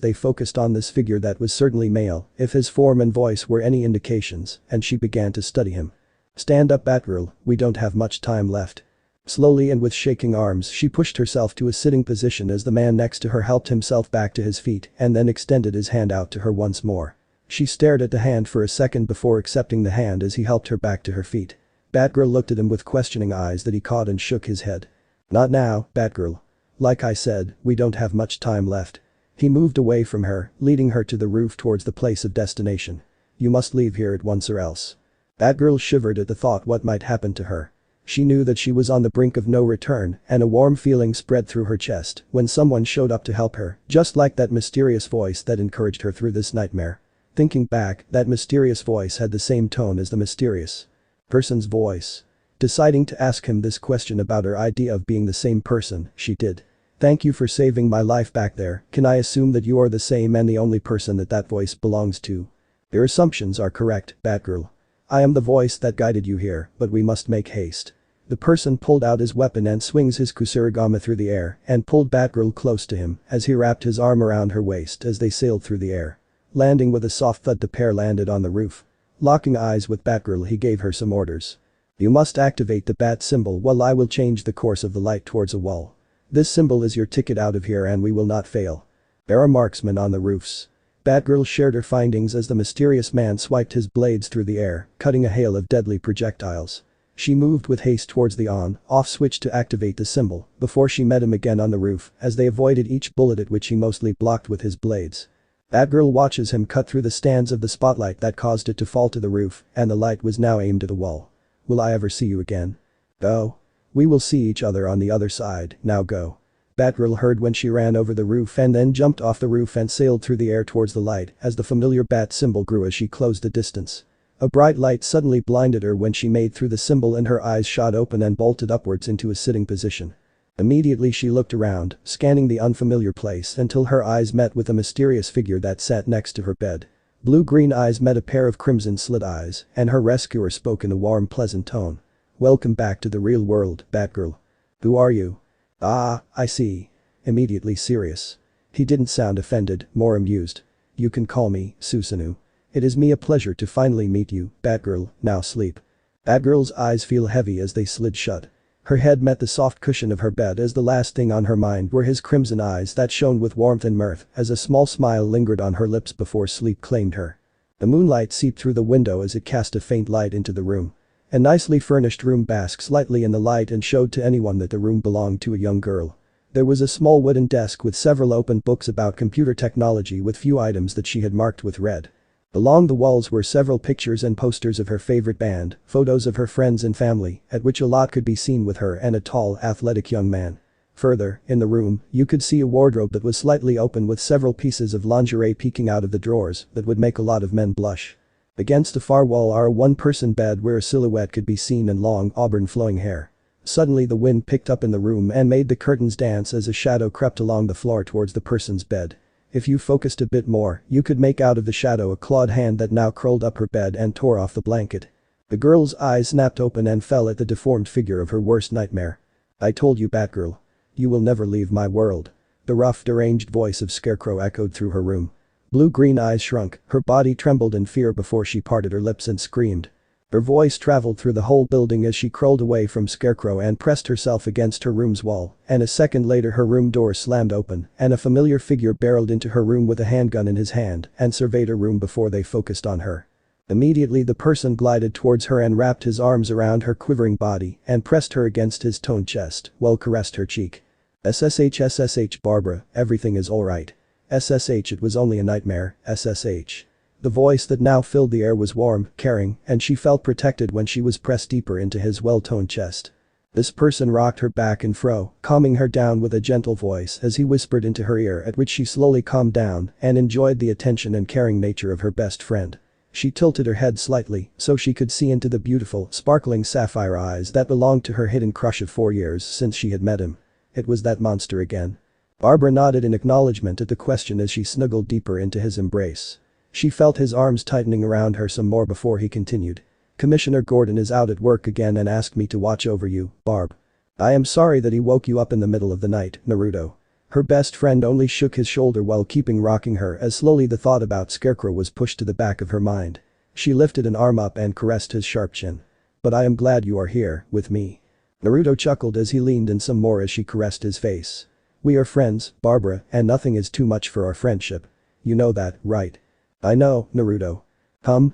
they focused on this figure that was certainly male, if his form and voice were any indications, and she began to study him. Stand up, Batgirl, we don't have much time left. Slowly and with shaking arms she pushed herself to a sitting position as the man next to her helped himself back to his feet and then extended his hand out to her once more. She stared at the hand for a second before accepting the hand as he helped her back to her feet. Batgirl looked at him with questioning eyes that he caught and shook his head. Not now, Batgirl. Like I said, we don't have much time left. He moved away from her, leading her to the roof towards the place of destination. You must leave here at once or else. Batgirl shivered at the thought what might happen to her. She knew that she was on the brink of no return and a warm feeling spread through her chest when someone showed up to help her, just like that mysterious voice that encouraged her through this nightmare. Thinking back, that mysterious voice had the same tone as the mysterious person's voice. Deciding to ask him this question about her idea of being the same person, she did. "Thank you for saving my life back there, can I assume that you are the same and the only person that voice belongs to?" "Your assumptions are correct, Batgirl. I am the voice that guided you here, but we must make haste." The person pulled out his weapon and swings his Kusurigama through the air and pulled Batgirl close to him as he wrapped his arm around her waist as they sailed through the air. Landing with a soft thud, the pair landed on the roof. Locking eyes with Batgirl, he gave her some orders. "You must activate the bat symbol while I will change the course of the light towards a wall. This symbol is your ticket out of here and we will not fail. There are marksmen on the roofs." Batgirl shared her findings as the mysterious man swiped his blades through the air, cutting a hail of deadly projectiles. She moved with haste towards the on-off switch to activate the symbol before she met him again on the roof as they avoided each bullet at which he mostly blocked with his blades. Batgirl watches him cut through the stands of the spotlight that caused it to fall to the roof, and the light was now aimed at the wall. "Will I ever see you again?" "Go. We will see each other on the other side, now go." Batgirl heard when she ran over the roof and then jumped off the roof and sailed through the air towards the light as the familiar bat symbol grew as she closed the distance. A bright light suddenly blinded her when she made through the symbol and her eyes shot open and bolted upwards into a sitting position. Immediately she looked around, scanning the unfamiliar place until her eyes met with a mysterious figure that sat next to her bed. Blue-green eyes met a pair of crimson-slit eyes, and her rescuer spoke in a warm, pleasant tone. "Welcome back to the real world, Batgirl. Who are you?" "Ah, I see." Immediately serious. He didn't sound offended, more amused. "You can call me Susanoo. It is me a pleasure to finally meet you, Batgirl, now sleep." Batgirl's eyes feel heavy as they slid shut. Her head met the soft cushion of her bed as the last thing on her mind were his crimson eyes that shone with warmth and mirth as a small smile lingered on her lips before sleep claimed her. The moonlight seeped through the window as it cast a faint light into the room. A nicely furnished room basked lightly in the light and showed to anyone that the room belonged to a young girl. There was a small wooden desk with several open books about computer technology with few items that she had marked with red. Along the walls were several pictures and posters of her favorite band, photos of her friends and family, at which a lot could be seen with her and a tall, athletic young man. Further, in the room, you could see a wardrobe that was slightly open with several pieces of lingerie peeking out of the drawers that would make a lot of men blush. Against the far wall are a one-person bed where a silhouette could be seen and long auburn flowing hair. Suddenly the wind picked up in the room and made the curtains dance as a shadow crept along the floor towards the person's bed. If you focused a bit more, you could make out of the shadow a clawed hand that now curled up her bed and tore off the blanket. The girl's eyes snapped open and fell at the deformed figure of her worst nightmare. "I told you, Batgirl. You will never leave my world." The rough, deranged voice of Scarecrow echoed through her room. Blue-green eyes shrunk, her body trembled in fear before she parted her lips and screamed. Her voice traveled through the whole building as she crawled away from Scarecrow and pressed herself against her room's wall, and a second later her room door slammed open and a familiar figure barreled into her room with a handgun in his hand and surveyed her room before they focused on her. Immediately the person glided towards her and wrapped his arms around her quivering body and pressed her against his toned chest while caressed her cheek. "SSH Barbara, everything is alright. SSH it was only a nightmare, SSH." The voice that now filled the air was warm, caring, and she felt protected when she was pressed deeper into his well-toned chest. This person rocked her back and fro, calming her down with a gentle voice as he whispered into her ear at which she slowly calmed down and enjoyed the attention and caring nature of her best friend. She tilted her head slightly so she could see into the beautiful, sparkling sapphire eyes that belonged to her hidden crush of 4 years since she had met him. It was that monster again. Barbara nodded in acknowledgement at the question as she snuggled deeper into his embrace. She felt his arms tightening around her some more before he continued. "Commissioner Gordon is out at work again and asked me to watch over you, Barb. I am sorry that he woke you up in the middle of the night, Naruto." Her best friend only shook his shoulder while keeping rocking her as slowly the thought about Scarecrow was pushed to the back of her mind. She lifted an arm up and caressed his sharp chin. "But I am glad you are here, with me." Naruto chuckled as he leaned in some more as she caressed his face. "We are friends, Barbara, and nothing is too much for our friendship. You know that, right?" "I know, Naruto."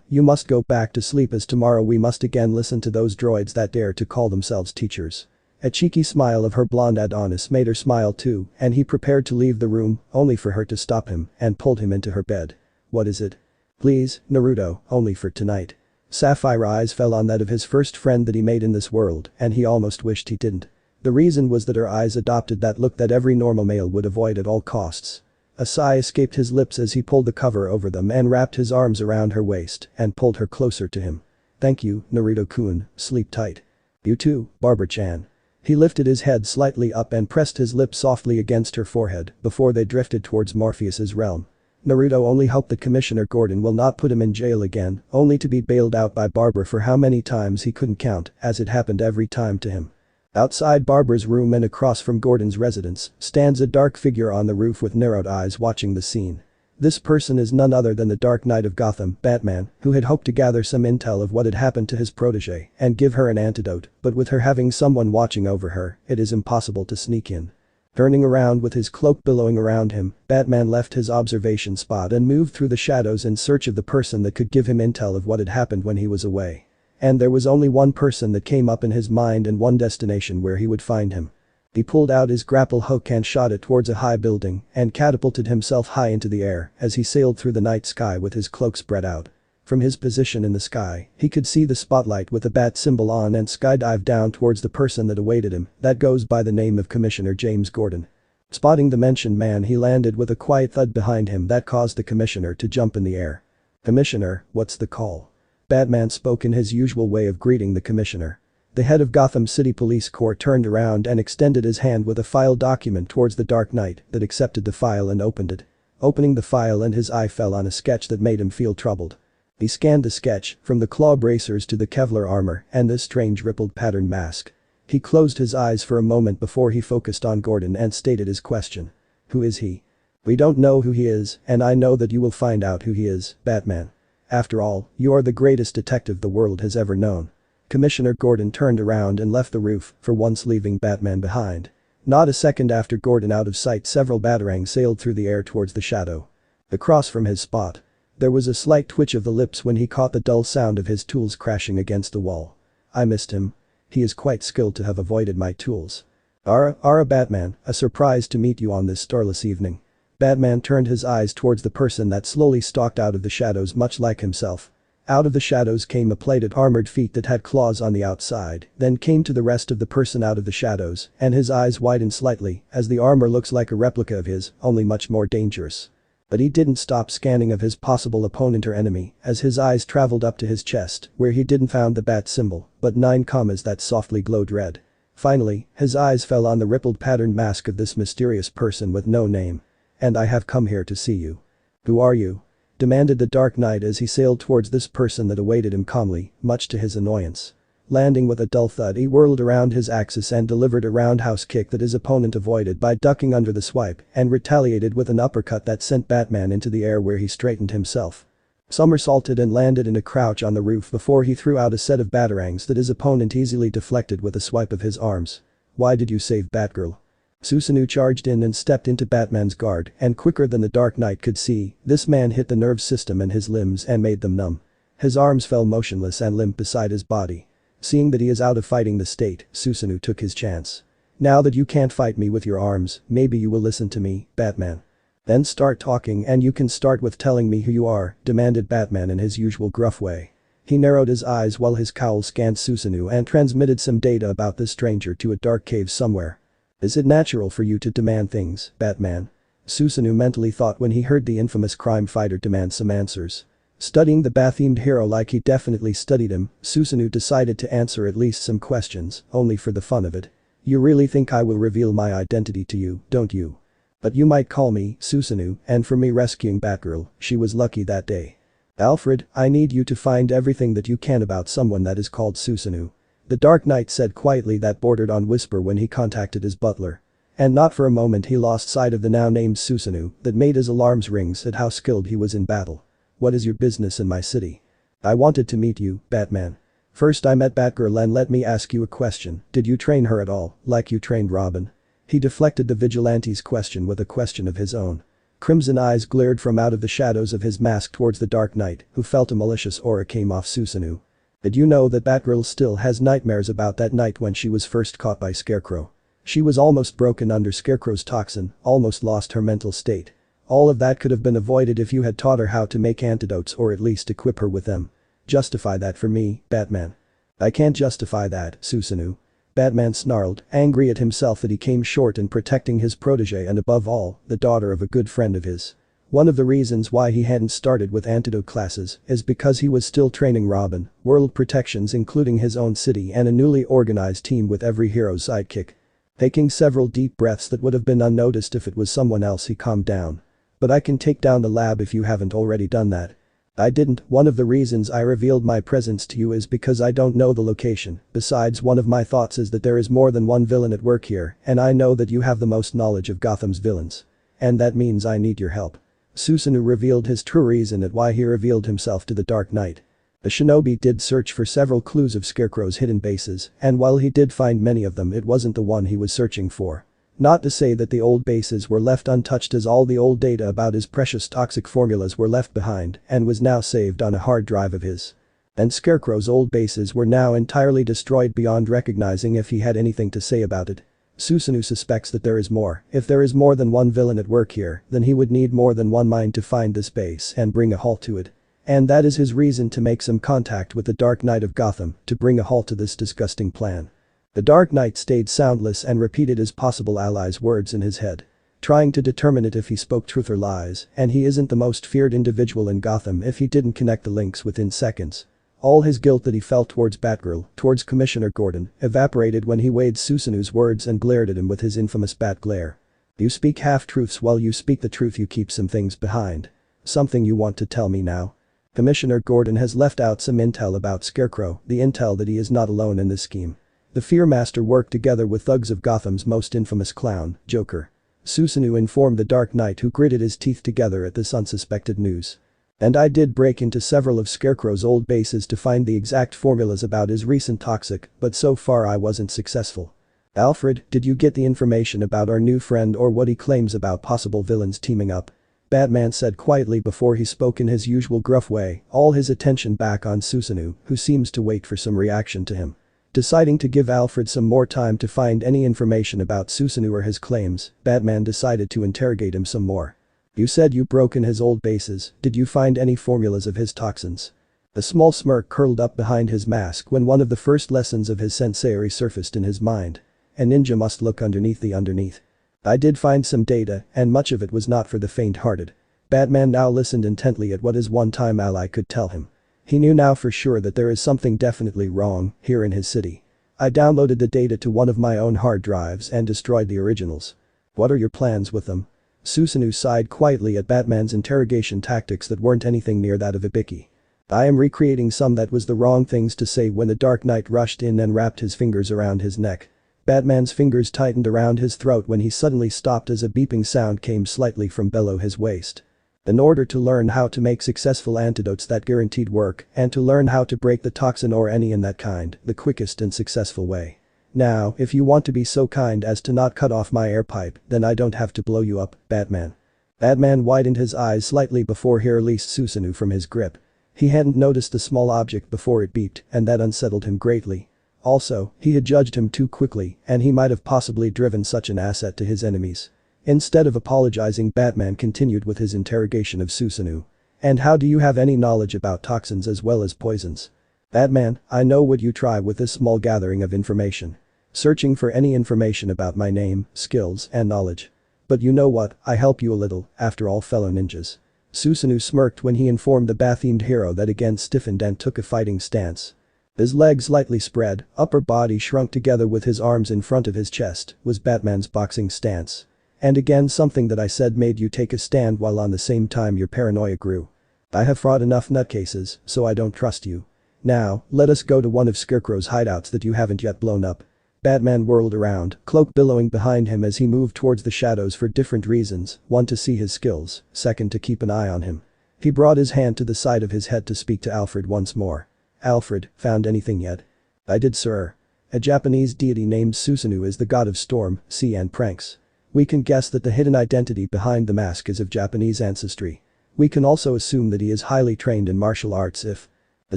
You must go back to sleep as tomorrow we must again listen to those droids that dare to call themselves teachers." A cheeky smile of her blonde Adonis made her smile too, and he prepared to leave the room, only for her to stop him and pulled him into her bed. "What is it?" "Please, Naruto, only for tonight." Sapphire eyes fell on that of his first friend that he made in this world, and he almost wished he didn't. The reason was that her eyes adopted that look that every normal male would avoid at all costs. A sigh escaped his lips as he pulled the cover over them and wrapped his arms around her waist and pulled her closer to him. "Thank you, Naruto-kun, sleep tight." "You too, Barber-chan." He lifted his head slightly up and pressed his lips softly against her forehead before they drifted towards Morpheus's realm. Naruto only hoped that Commissioner Gordon will not put him in jail again, only to be bailed out by Barber for how many times he couldn't count, as it happened every time to him. Outside Barber's room and across from Gordon's residence stands a dark figure on the roof with narrowed eyes watching the scene. This person is none other than the Dark Knight of Gotham, Batman, who had hoped to gather some intel of what had happened to his protege and give her an antidote, but with her having someone watching over her, it is impossible to sneak in. Turning around with his cloak billowing around him, Batman left his observation spot and moved through the shadows in search of the person that could give him intel of what had happened when he was away. And there was only one person that came up in his mind and one destination where he would find him. He pulled out his grapple hook and shot it towards a high building and catapulted himself high into the air as he sailed through the night sky with his cloak spread out. From his position in the sky, he could see the spotlight with the bat symbol on and skydive down towards the person that awaited him that goes by the name of Commissioner James Gordon. Spotting the mentioned man, he landed with a quiet thud behind him that caused the commissioner to jump in the air. "Commissioner, what's the call?" Batman spoke in his usual way of greeting the commissioner. The head of Gotham City Police Corps turned around and extended his hand with a file document towards the Dark Knight that accepted the file and opened it. Opening the file and his eye fell on a sketch that made him feel troubled. He scanned the sketch, from the claw bracers to the Kevlar armor and this strange rippled pattern mask. He closed his eyes for a moment before he focused on Gordon and stated his question. "Who is he?" "We don't know who he is, and I know that you will find out who he is, Batman. After all, you are the greatest detective the world has ever known." Commissioner Gordon turned around and left the roof, for once leaving Batman behind. Not a second after Gordon out of sight, several batarangs sailed through the air towards the shadow. Across from his spot. There was a slight twitch of the lips when he caught the dull sound of his tools crashing against the wall. "I missed him. He is quite skilled to have avoided my tools." Ara Batman, a surprise to meet you on this starless evening." Batman turned his eyes towards the person that slowly stalked out of the shadows much like himself. Out of the shadows came a plated armored feet that had claws on the outside, then came to the rest of the person out of the shadows, and his eyes widened slightly as the armor looks like a replica of his, only much more dangerous. But he didn't stop scanning of his possible opponent or enemy as his eyes traveled up to his chest where he didn't found the bat symbol, but 9 commas that softly glowed red. Finally, his eyes fell on the rippled patterned mask of this mysterious person with no name. "And I have come here to see you." "Who are you?" demanded the Dark Knight as he sailed towards this person that awaited him calmly, much to his annoyance. Landing with a dull thud, he whirled around his axis and delivered a roundhouse kick that his opponent avoided by ducking under the swipe and retaliated with an uppercut that sent Batman into the air where he straightened himself. Somersaulted and landed in a crouch on the roof before he threw out a set of batarangs that his opponent easily deflected with a swipe of his arms. "Why did you save Batgirl?" Susanoo charged in and stepped into Batman's guard, and quicker than the Dark Knight could see, this man hit the nerve system in his limbs and made them numb. His arms fell motionless and limp beside his body. Seeing that he is out of fighting the state, Susanoo took his chance. "Now that you can't fight me with your arms, maybe you will listen to me, Batman." "Then start talking, and you can start with telling me who you are," demanded Batman in his usual gruff way. He narrowed his eyes while his cowl scanned Susanoo and transmitted some data about this stranger to a dark cave somewhere. "Is it natural for you to demand things, Batman?" Susanoo mentally thought when he heard the infamous crime fighter demand some answers. Studying the Bat-themed hero like he definitely studied him, Susanoo decided to answer at least some questions, only for the fun of it. "You really think I will reveal my identity to you, don't you? But you might call me Susanoo, and for me rescuing Batgirl, she was lucky that day. Alfred, I need you to find everything that you can about someone that is called Susanoo." The Dark Knight said quietly that bordered on whisper when he contacted his butler. And not for a moment he lost sight of the now named Susanoo that made his alarms ring at how skilled he was in battle. "What is your business in my city?" "I wanted to meet you, Batman. First I met Batgirl, and let me ask you a question. Did you train her at all, like you trained Robin?" He deflected the vigilante's question with a question of his own. Crimson eyes glared from out of the shadows of his mask towards the Dark Knight, who felt a malicious aura came off Susanoo. "Did you know that Batgirl still has nightmares about that night when she was first caught by Scarecrow? She was almost broken under Scarecrow's toxin, almost lost her mental state. All of that could have been avoided if you had taught her how to make antidotes or at least equip her with them. Justify that for me, Batman." "I can't justify that, Susanoo." Batman snarled, angry at himself that he came short in protecting his protege and above all, the daughter of a good friend of his. One of the reasons why he hadn't started with antidote classes is because he was still training Robin, world protections including his own city and a newly organized team with every hero's sidekick. Taking several deep breaths that would have been unnoticed if it was someone else, he calmed down. But I can take down the lab if you haven't already done that. I didn't. One of the reasons I revealed my presence to you is because I don't know the location. Besides, one of my thoughts is that there is more than one villain at work here, and I know that you have the most knowledge of Gotham's villains. And that means I need your help. Susanoo revealed his true reason at why he revealed himself to the Dark Knight. The shinobi did search for several clues of Scarecrow's hidden bases, and while he did find many of them, it wasn't the one he was searching for. Not to say that the old bases were left untouched, as all the old data about his precious toxic formulas were left behind and was now saved on a hard drive of his. And Scarecrow's old bases were now entirely destroyed beyond recognizing if he had anything to say about it. Susanoo suspects that there is more. If there is more than one villain at work here, then he would need more than one mind to find this base and bring a halt to it. And that is his reason to make some contact with the Dark Knight of Gotham to bring a halt to this disgusting plan. The Dark Knight stayed soundless and repeated his possible ally's words in his head, trying to determine if he spoke truth or lies, and he isn't the most feared individual in Gotham if he didn't connect the links within seconds. All his guilt that he felt towards Batgirl, towards Commissioner Gordon, evaporated when he weighed Susanoo's words and glared at him with his infamous bat glare. You speak half-truths. While you speak the truth, you keep some things behind. Something you want to tell me now? Commissioner Gordon has left out some intel about Scarecrow, the intel that he is not alone in this scheme. The Fearmaster worked together with thugs of Gotham's most infamous clown, Joker. Susanoo informed the Dark Knight, who gritted his teeth together at this unsuspected news. And I did break into several of Scarecrow's old bases to find the exact formulas about his recent toxic, but so far I wasn't successful. Alfred, did you get the information about our new friend or what he claims about possible villains teaming up? Batman said quietly before he spoke in his usual gruff way, all his attention back on Susanoo, who seems to wait for some reaction to him. Deciding to give Alfred some more time to find any information about Susanoo or his claims, Batman decided to interrogate him some more. You said you broke in his old bases. Did you find any formulas of his toxins? A small smirk curled up behind his mask when one of the first lessons of his sensei resurfaced in his mind. A ninja must look underneath the underneath. I did find some data, and much of it was not for the faint-hearted. Batman now listened intently at what his one-time ally could tell him. He knew now for sure that there is something definitely wrong here in his city. I downloaded the data to one of my own hard drives and destroyed the originals. What are your plans with them? Susanoo sighed quietly at Batman's interrogation tactics that weren't anything near that of Ibiki. I am recreating some. That was the wrong things to say when the Dark Knight rushed in and wrapped his fingers around his neck. Batman's fingers tightened around his throat when he suddenly stopped as a beeping sound came slightly from below his waist. In order to learn how to make successful antidotes that guaranteed work and to learn how to break the toxin or any in that kind, the quickest and successful way. Now, if you want to be so kind as to not cut off my air pipe, then I don't have to blow you up, Batman. Batman widened his eyes slightly before he released Susanoo from his grip. He hadn't noticed the small object before it beeped, and that unsettled him greatly. Also, he had judged him too quickly, and he might have possibly driven such an asset to his enemies. Instead of apologizing, Batman continued with his interrogation of Susanoo. And how do you have any knowledge about toxins as well as poisons? Batman, I know what you try with this small gathering of information. Searching for any information about my name, skills, and knowledge. But you know what, I help you a little, after all, fellow ninjas. Susanoo smirked when he informed the bat-themed hero that again stiffened and took a fighting stance. His legs slightly spread, upper body shrunk together with his arms in front of his chest, was Batman's boxing stance. And again, something that I said made you take a stand while on the same time your paranoia grew. I have fought enough nutcases, so I don't trust you. Now, let us go to one of Scarecrow's hideouts that you haven't yet blown up. Batman whirled around, cloak billowing behind him as he moved towards the shadows for different reasons, one to see his skills, second to keep an eye on him. He brought his hand to the side of his head to speak to Alfred once more. Alfred, found anything yet? I did, sir. A Japanese deity named Susanoo is the god of storm, sea and pranks. We can guess that the hidden identity behind the mask is of Japanese ancestry. We can also assume that he is highly trained in martial arts if the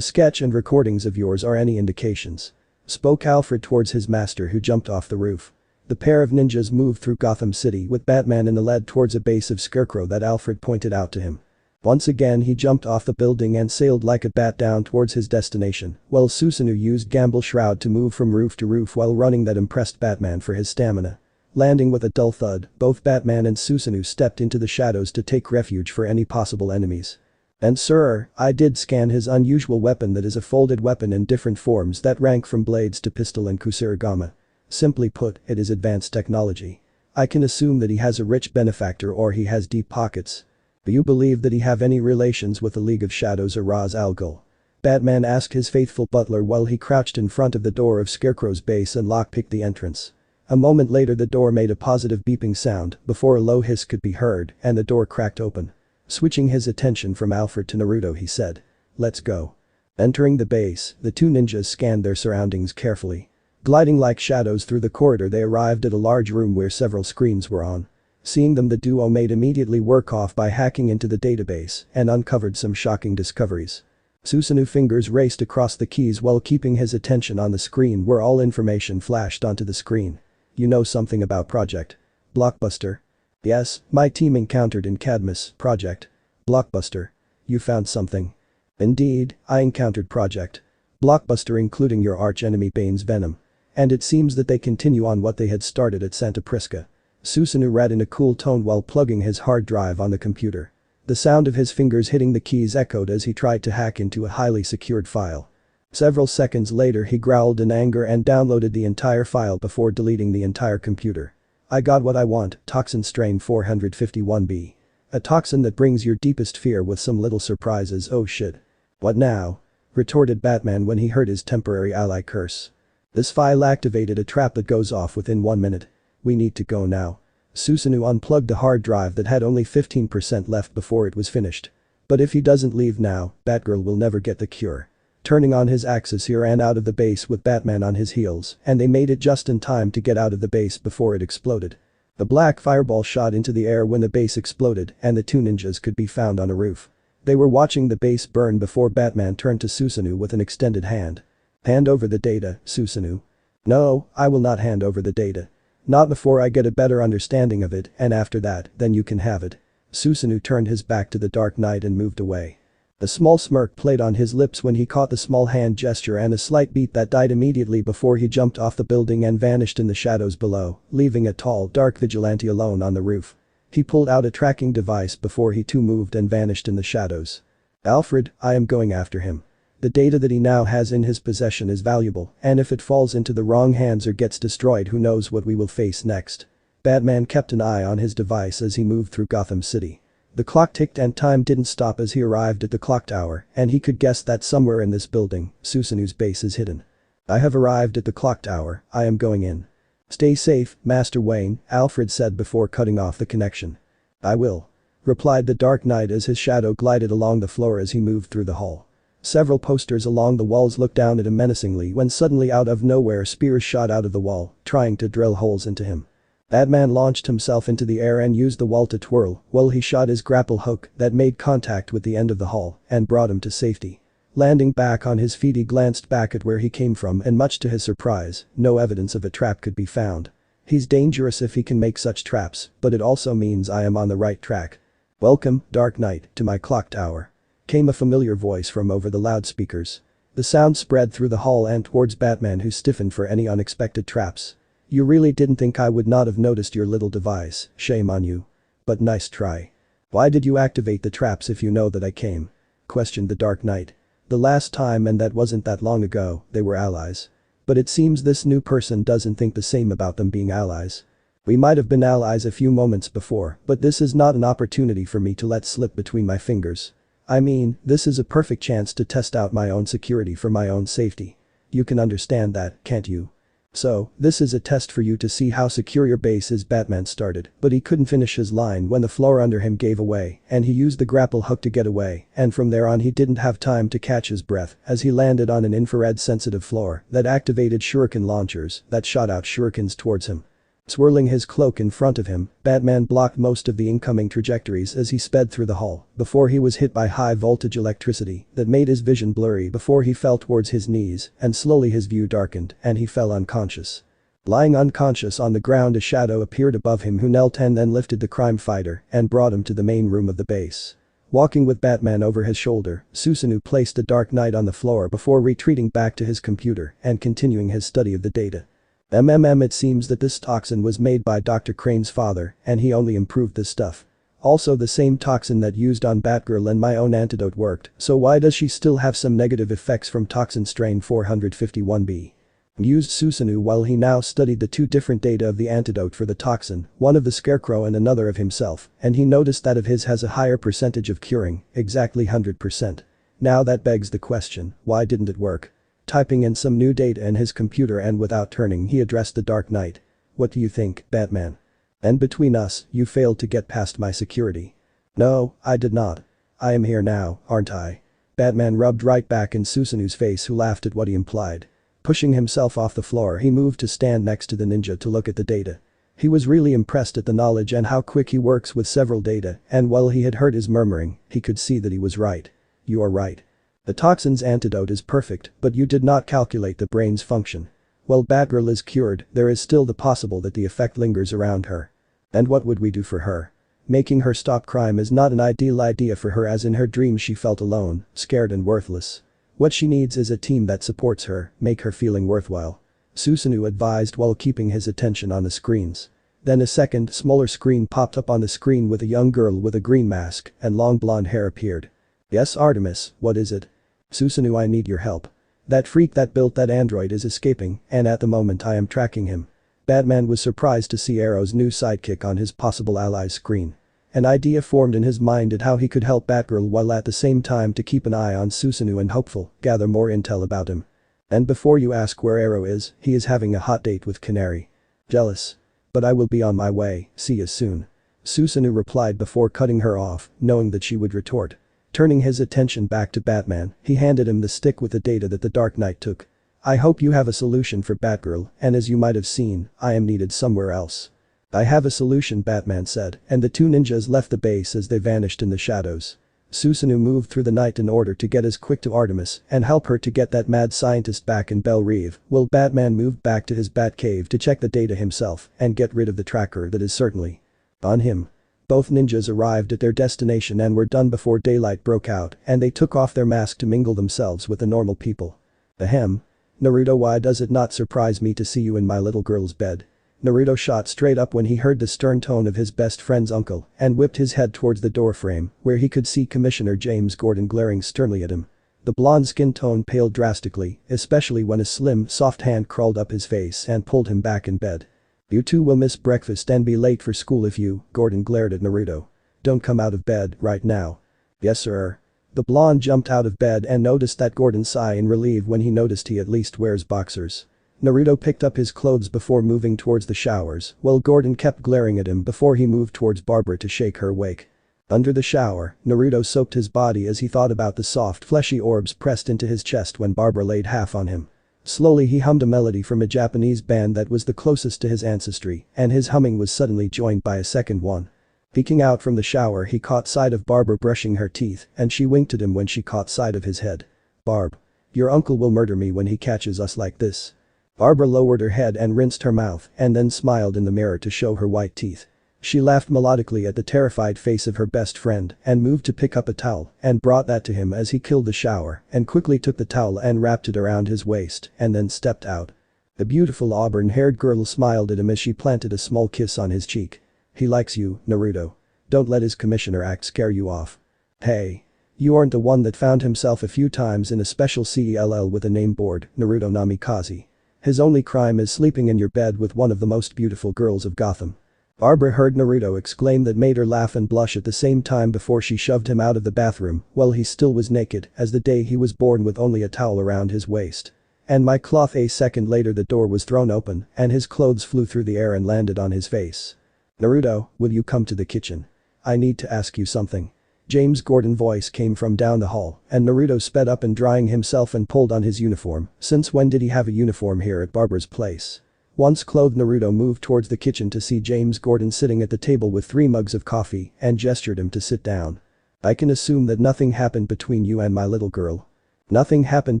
sketch and recordings of yours are any indications. Spoke Alfred towards his master, who jumped off the roof. The pair of ninjas moved through Gotham City with Batman in the lead towards a base of Scarecrow that Alfred pointed out to him. Once again he jumped off the building and sailed like a bat down towards his destination, while Susanoo used Gamble Shroud to move from roof to roof while running that impressed Batman for his stamina. Landing with a dull thud, both Batman and Susanoo stepped into the shadows to take refuge for any possible enemies. And sir, I did scan his unusual weapon that is a folded weapon in different forms that rank from blades to pistol and kusarigama. Simply put, it is advanced technology. I can assume that he has a rich benefactor or he has deep pockets. Do you believe that he have any relations with the League of Shadows or Ra's al Ghul? Batman asked his faithful butler while he crouched in front of the door of Scarecrow's base and lockpicked the entrance. A moment later the door made a positive beeping sound before a low hiss could be heard and the door cracked open. Switching his attention from Alfred to Naruto he said, "Let's go." Entering the base, the two ninjas scanned their surroundings carefully. Gliding like shadows through the corridor they arrived at a large room where several screens were on. Seeing them the duo made immediately work off by hacking into the database and uncovered some shocking discoveries. Susanoo's fingers raced across the keys while keeping his attention on the screen where all information flashed onto the screen. You know something about Project Blockbuster? Yes, my team encountered in Cadmus Project Blockbuster. You found something? Indeed, I encountered Project Blockbuster including your arch-enemy Bane's Venom. And it seems that they continue on what they had started at Santa Prisca. Susanoo read in a cool tone while plugging his hard drive on the computer. The sound of his fingers hitting the keys echoed as he tried to hack into a highly secured file. Several seconds later he growled in anger and downloaded the entire file before deleting the entire computer. I got what I want, Toxin Strain 451B. A toxin that brings your deepest fear with some little surprises. Oh shit. What now? Retorted Batman when he heard his temporary ally curse. This file activated a trap that goes off within 1 minute. We need to go now. Susanoo unplugged the hard drive that had only 15% left before it was finished. But if he doesn't leave now, Batgirl will never get the cure. Turning on his axis he ran out of the base with Batman on his heels and they made it just in time to get out of the base before it exploded. The black fireball shot into the air when the base exploded and the two ninjas could be found on a roof. They were watching the base burn before Batman turned to Susanoo with an extended hand. Hand over the data, Susanoo. No, I will not hand over the data. Not before I get a better understanding of it and after that, then you can have it. Susanoo turned his back to the Dark Knight and moved away. A small smirk played on his lips when he caught the small hand gesture and a slight beat that died immediately before he jumped off the building and vanished in the shadows below, leaving a tall, dark vigilante alone on the roof. He pulled out a tracking device before he too moved and vanished in the shadows. Alfred, I am going after him. The data that he now has in his possession is valuable, and if it falls into the wrong hands or gets destroyed who knows what we will face next. Batman kept an eye on his device as he moved through Gotham City. The clock ticked and time didn't stop as he arrived at the clock tower, and he could guess that somewhere in this building, Susanoo's base is hidden. I have arrived at the clock tower, I am going in. Stay safe, Master Wayne, Alfred said before cutting off the connection. I will. Replied the Dark Knight as his shadow glided along the floor as he moved through the hall. Several posters along the walls looked down at him menacingly when suddenly out of nowhere spears shot out of the wall, trying to drill holes into him. Batman launched himself into the air and used the wall to twirl while he shot his grapple hook that made contact with the end of the hall and brought him to safety. Landing back on his feet he glanced back at where he came from and much to his surprise, no evidence of a trap could be found. He's dangerous if he can make such traps, but it also means I am on the right track. Welcome, Dark Knight, to my clock tower. Came a familiar voice from over the loudspeakers. The sound spread through the hall and towards Batman who stiffened for any unexpected traps. You really didn't think I would not have noticed your little device, shame on you. But nice try. Why did you activate the traps if you know that I came? Questioned the Dark Knight. The last time and that wasn't that long ago, they were allies. But it seems this new person doesn't think the same about them being allies. We might have been allies a few moments before, but this is not an opportunity for me to let slip between my fingers. I mean, this is a perfect chance to test out my own security for my own safety. You can understand that, can't you? So, this is a test for you to see how secure your base is. Batman started, but he couldn't finish his line when the floor under him gave away and he used the grapple hook to get away and from there on he didn't have time to catch his breath as he landed on an infrared sensitive floor that activated shuriken launchers that shot out shurikens towards him. Swirling his cloak in front of him, Batman blocked most of the incoming trajectories as he sped through the hall before he was hit by high-voltage electricity that made his vision blurry before he fell towards his knees and slowly his view darkened and he fell unconscious. Lying unconscious on the ground a shadow appeared above him who knelt and then lifted the crime fighter and brought him to the main room of the base. Walking with Batman over his shoulder, Susanoo placed the Dark Knight on the floor before retreating back to his computer and continuing his study of the data. It seems that this toxin was made by Dr. Crane's father and he only improved this stuff. Also the same toxin that used on Batgirl and my own antidote worked, so why does she still have some negative effects from toxin strain 451b? Used Susanoo while he now studied the two different data of the antidote for the toxin, one of the Scarecrow and another of himself, and he noticed that of his has a higher percentage of curing, exactly 100%. Now that begs the question, why didn't it work? Typing in some new data in his computer and without turning he addressed the Dark Knight. What do you think, Batman? And between us, you failed to get past my security. No, I did not. I am here now, aren't I? Batman rubbed right back in Susanoo's face who laughed at what he implied. Pushing himself off the floor he moved to stand next to the ninja to look at the data. He was really impressed at the knowledge and how quick he works with several data, and while he had heard his murmuring, he could see that he was right. You are right. The toxin's antidote is perfect, but you did not calculate the brain's function. While Batgirl is cured, there is still the possible that the effect lingers around her. And what would we do for her? Making her stop crime is not an ideal idea for her, as in her dreams she felt alone, scared and worthless. What she needs is a team that supports her, make her feeling worthwhile. Susanoo advised while keeping his attention on the screens. Then a second, smaller screen popped up on the screen with a young girl with a green mask and long blonde hair appeared. Yes, Artemis, what is it? Susanoo, I need your help. That freak that built that android is escaping, and at the moment I am tracking him. Batman was surprised to see Arrow's new sidekick on his possible ally's screen. An idea formed in his mind at how he could help Batgirl while at the same time to keep an eye on Susanoo and hopeful, gather more intel about him. And before you ask where Arrow is, he is having a hot date with Canary. Jealous. But I will be on my way, see you soon. Susanoo replied before cutting her off, knowing that she would retort. Turning his attention back to Batman, he handed him the stick with the data that the Dark Knight took. I hope you have a solution for Batgirl, and as you might have seen, I am needed somewhere else. I have a solution, Batman said, and the two ninjas left the base as they vanished in the shadows. Susanoo moved through the night in order to get as quick to Artemis and help her to get that mad scientist back in Belle Reve, while Batman moved back to his Batcave to check the data himself and get rid of the tracker that is certainly on him. Both ninjas arrived at their destination and were done before daylight broke out, and they took off their mask to mingle themselves with the normal people. Ahem. Naruto, why does it not surprise me to see you in my little girl's bed? Naruto shot straight up when he heard the stern tone of his best friend's uncle and whipped his head towards the doorframe where he could see Commissioner James Gordon glaring sternly at him. The blonde skin tone paled drastically, especially when a slim, soft hand crawled up his face and pulled him back in bed. You two will miss breakfast and be late for school if you, Gordon glared at Naruto. Don't come out of bed right now. Yes sir. The blonde jumped out of bed and noticed that Gordon sighed in relief when he noticed he at least wears boxers. Naruto picked up his clothes before moving towards the showers, while Gordon kept glaring at him before he moved towards Barbara to shake her awake. Under the shower, Naruto soaked his body as he thought about the soft fleshy orbs pressed into his chest when Barbara laid half on him. Slowly he hummed a melody from a Japanese band that was the closest to his ancestry, and his humming was suddenly joined by a second one. Peeking out from the shower he caught sight of Barbara brushing her teeth, and she winked at him when she caught sight of his head. Barb. Your uncle will murder me when he catches us like this. Barbara lowered her head and rinsed her mouth and then smiled in the mirror to show her white teeth. She laughed melodically at the terrified face of her best friend and moved to pick up a towel and brought that to him as he killed the shower and quickly took the towel and wrapped it around his waist and then stepped out. The beautiful auburn-haired girl smiled at him as she planted a small kiss on his cheek. He likes you, Naruto. Don't let his commissioner act scare you off. Hey. You aren't the one that found himself a few times in a special cell with a name board, Naruto Namikaze. His only crime is sleeping in your bed with one of the most beautiful girls of Gotham. Barbara heard Naruto exclaim that made her laugh and blush at the same time before she shoved him out of the bathroom while he still was naked as the day he was born with only a towel around his waist. And my cloth. A second later the door was thrown open and his clothes flew through the air and landed on his face. Naruto, will you come to the kitchen? I need to ask you something. James Gordon's voice came from down the hall and Naruto sped up and drying himself and pulled on his uniform. Since when did he have a uniform here at Barbara's place? Once clothed, Naruto moved towards the kitchen to see James Gordon sitting at the table with 3 mugs of coffee and gestured him to sit down. I can assume that nothing happened between you and my little girl. Nothing happened